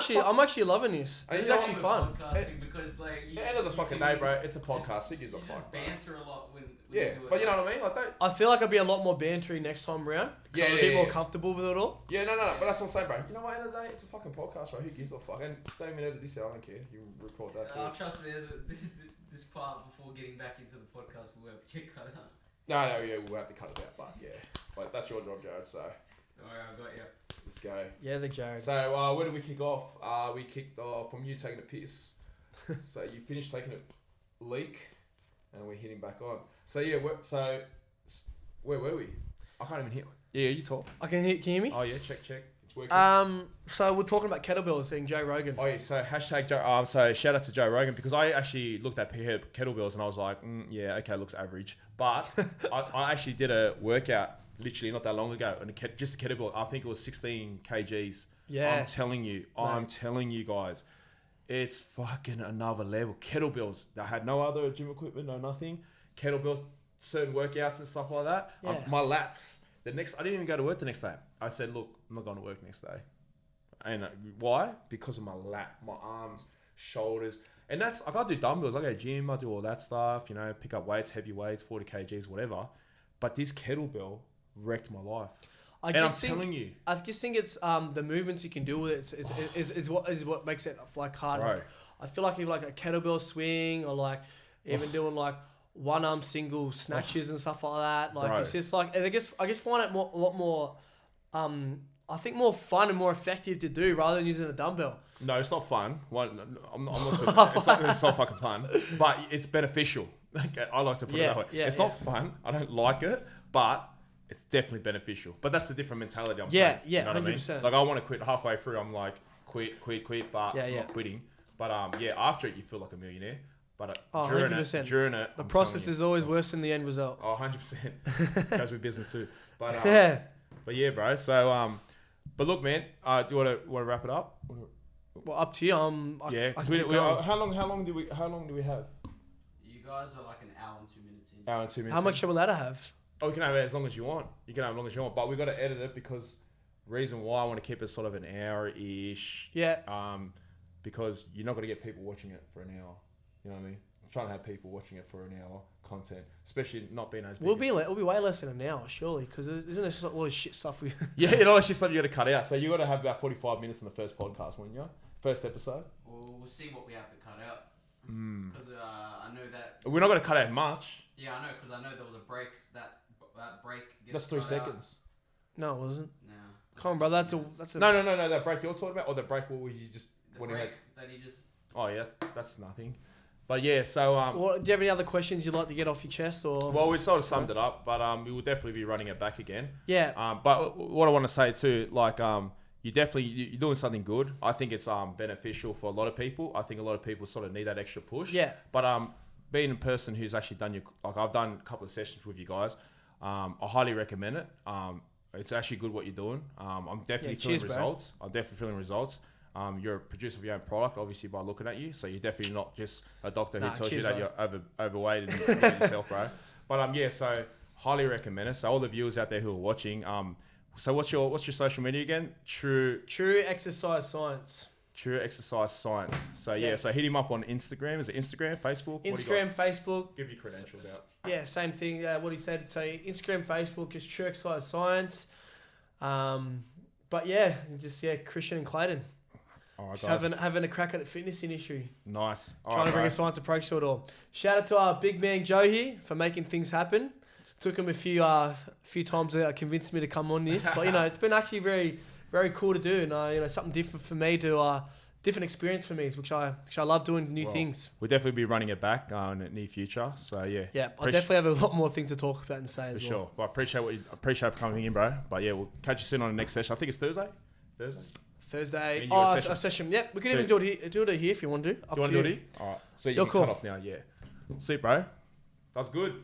actually loving this. This is actually fun. Because like end of the fucking day, bro. It's a podcast. Who gives a fuck? Banter a lot when yeah, you do it. but you know what I mean. Like that. I feel like I'd be a lot more bantery next time around. Yeah, I'm a bit more comfortable with it all. Yeah, no. But that's what I'm saying, bro. You know what? End of the day, it's a fucking podcast, bro. Who gives a fuck? And don't even edit this out. I don't care. You report that too. Trust me. This part before getting back into the podcast, we'll have to get cut out. No, yeah, we'll have to cut it out. But yeah, but that's your job, Jared. So. Alright, I got you. Let's go. Yeah, the Jared. So where did we kick off? We kicked off from you taking a piss. So you finished taking a leak, and we're hitting back on. So yeah, where were we? I can't even hear. Yeah, you talk. Can you hear me? Oh yeah, check. It's working. So we're talking about kettlebells, saying Joe Rogan. Oh yeah, so hashtag Joe. So shout out to Joe Rogan, because I actually looked at kettlebells and I was like, yeah, okay, looks average. But I actually did a workout literally not that long ago, and just a kettlebell. I think it was 16 kgs. Yeah. I'm telling you guys, it's fucking another level. Kettlebells. I had no other gym equipment, no nothing. Kettlebells, certain workouts and stuff like that. Yeah. My lats. I didn't even go to work the next day. I said, look, I'm not going to work next day. And why? Because of my lat, my arms, shoulders. And that's, I got to do dumbbells. I go to gym, I do all that stuff, pick up weights, heavy weights, 40 kgs, whatever. But this kettlebell wrecked my life. I'm telling you. I just think it's the movements you can do with it is what makes it like hard. Right. I feel like if like a kettlebell swing or like even doing like one arm single snatches and stuff like that. Like Bro. it's just like, and I guess find it a lot more, I think more fun and more effective to do rather than using a dumbbell. No, it's not fun. I'm not it's not fucking fun, but it's beneficial. I like to put it that way. It's not fun. I don't like it, but it's definitely beneficial. But that's the different mentality I'm saying. Yeah, you know what 100%. I mean? Like I want to quit halfway through. I'm like, quit, but I'm not quitting. But after it, you feel like a millionaire. But during 100%. it, the process is always worse than the end result. Oh, 100%. Goes with business too. But But yeah, bro. So but look, man. Do you want to wrap it up? Well, up to you. Yeah. Because how long do we have? You guys are like an hour and 2 minutes in. Hour and 2 minutes. How much are we allowed to have? Oh, you can have it as long as you want. You can have it as long as you want. But we got to edit it because reason why I want to keep it sort of an hour-ish. Yeah. Because you're not going to get people watching it for an hour. You know what I mean? I'm trying to have people watching it for an hour content, especially not being as big. We'll be way less than an hour, surely, because isn't there just a lot of shit stuff we... Yeah, a lot of shit stuff you got to cut out. So you got to have about 45 minutes in the first podcast, wouldn't you? First episode. Well, we'll see what we have to cut out. Because I know that... We're not going to cut out much. Yeah, I know, because I know there was a break. That break gets That's 3 seconds. No, it wasn't. No. Come on, bro. That's a... No. That break you're talking about? Or the break where you just... The break that he just... Oh, yeah. That's nothing. But yeah, so... well, do you have any other questions you'd like to get off your chest? Or? Well, we sort of summed it up, but we will definitely be running it back again. Yeah. But what I want to say too, like... you're doing something good. I think it's beneficial for a lot of people. I think a lot of people sort of need that extra push. Yeah. But being a person who's actually done I've done a couple of sessions with you guys. I highly recommend it. It's actually good what you're doing. I'm definitely feeling results. I'm definitely feeling results. You're a producer of your own product, obviously, by looking at you. So you're definitely not just a doctor who tells you that you're overweight and look at yourself, bro. But so highly recommend it. So all the viewers out there who are watching, so what's your social media again? True Exercise Science. True Exercise Science. So yeah, so hit him up on Instagram. Is it Instagram, Facebook? Instagram, Facebook. Give your credentials out. Yeah, same thing. What he said. So Instagram, Facebook, just True Exercise Science. But yeah, Christian and Clayton. All right, just guys. having a crack at the fitness industry. Nice. Trying to bring a science approach to it all. Shout out to our big man Joe here for making things happen. Took him a few times to convince me to come on this, but it's been actually very, very cool to do, and something different for me to different experience for me, which I love doing new things. We'll definitely be running it back in the near future. So yeah. Yeah, I definitely have a lot more things to talk about and say as well. For sure. But I appreciate for coming in, bro. But yeah, we'll catch you soon on the next session. I think it's Thursday. Thursday. Oh, a session. Yep, we can even do it here if you want to. Do you want to do it here? All right. So you're cool. Cut off now. Yeah. Sweet, bro. That's good.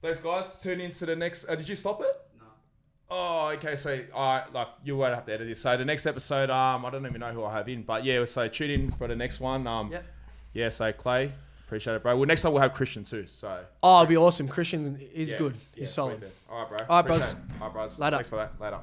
Thanks, guys. Tune in to the next... did you stop it? No. Oh, okay. So, you won't have to edit this. So, the next episode, I don't even know who I have in. But, yeah, so tune in for the next one. Yep. Yeah, so, Clay, appreciate it, bro. Well, next time we'll have Christian too, so... Oh, it'll be awesome. Christian is good. He's solid. All right, bro. All right, bros. All right, bros. Later. Thanks for that. Later.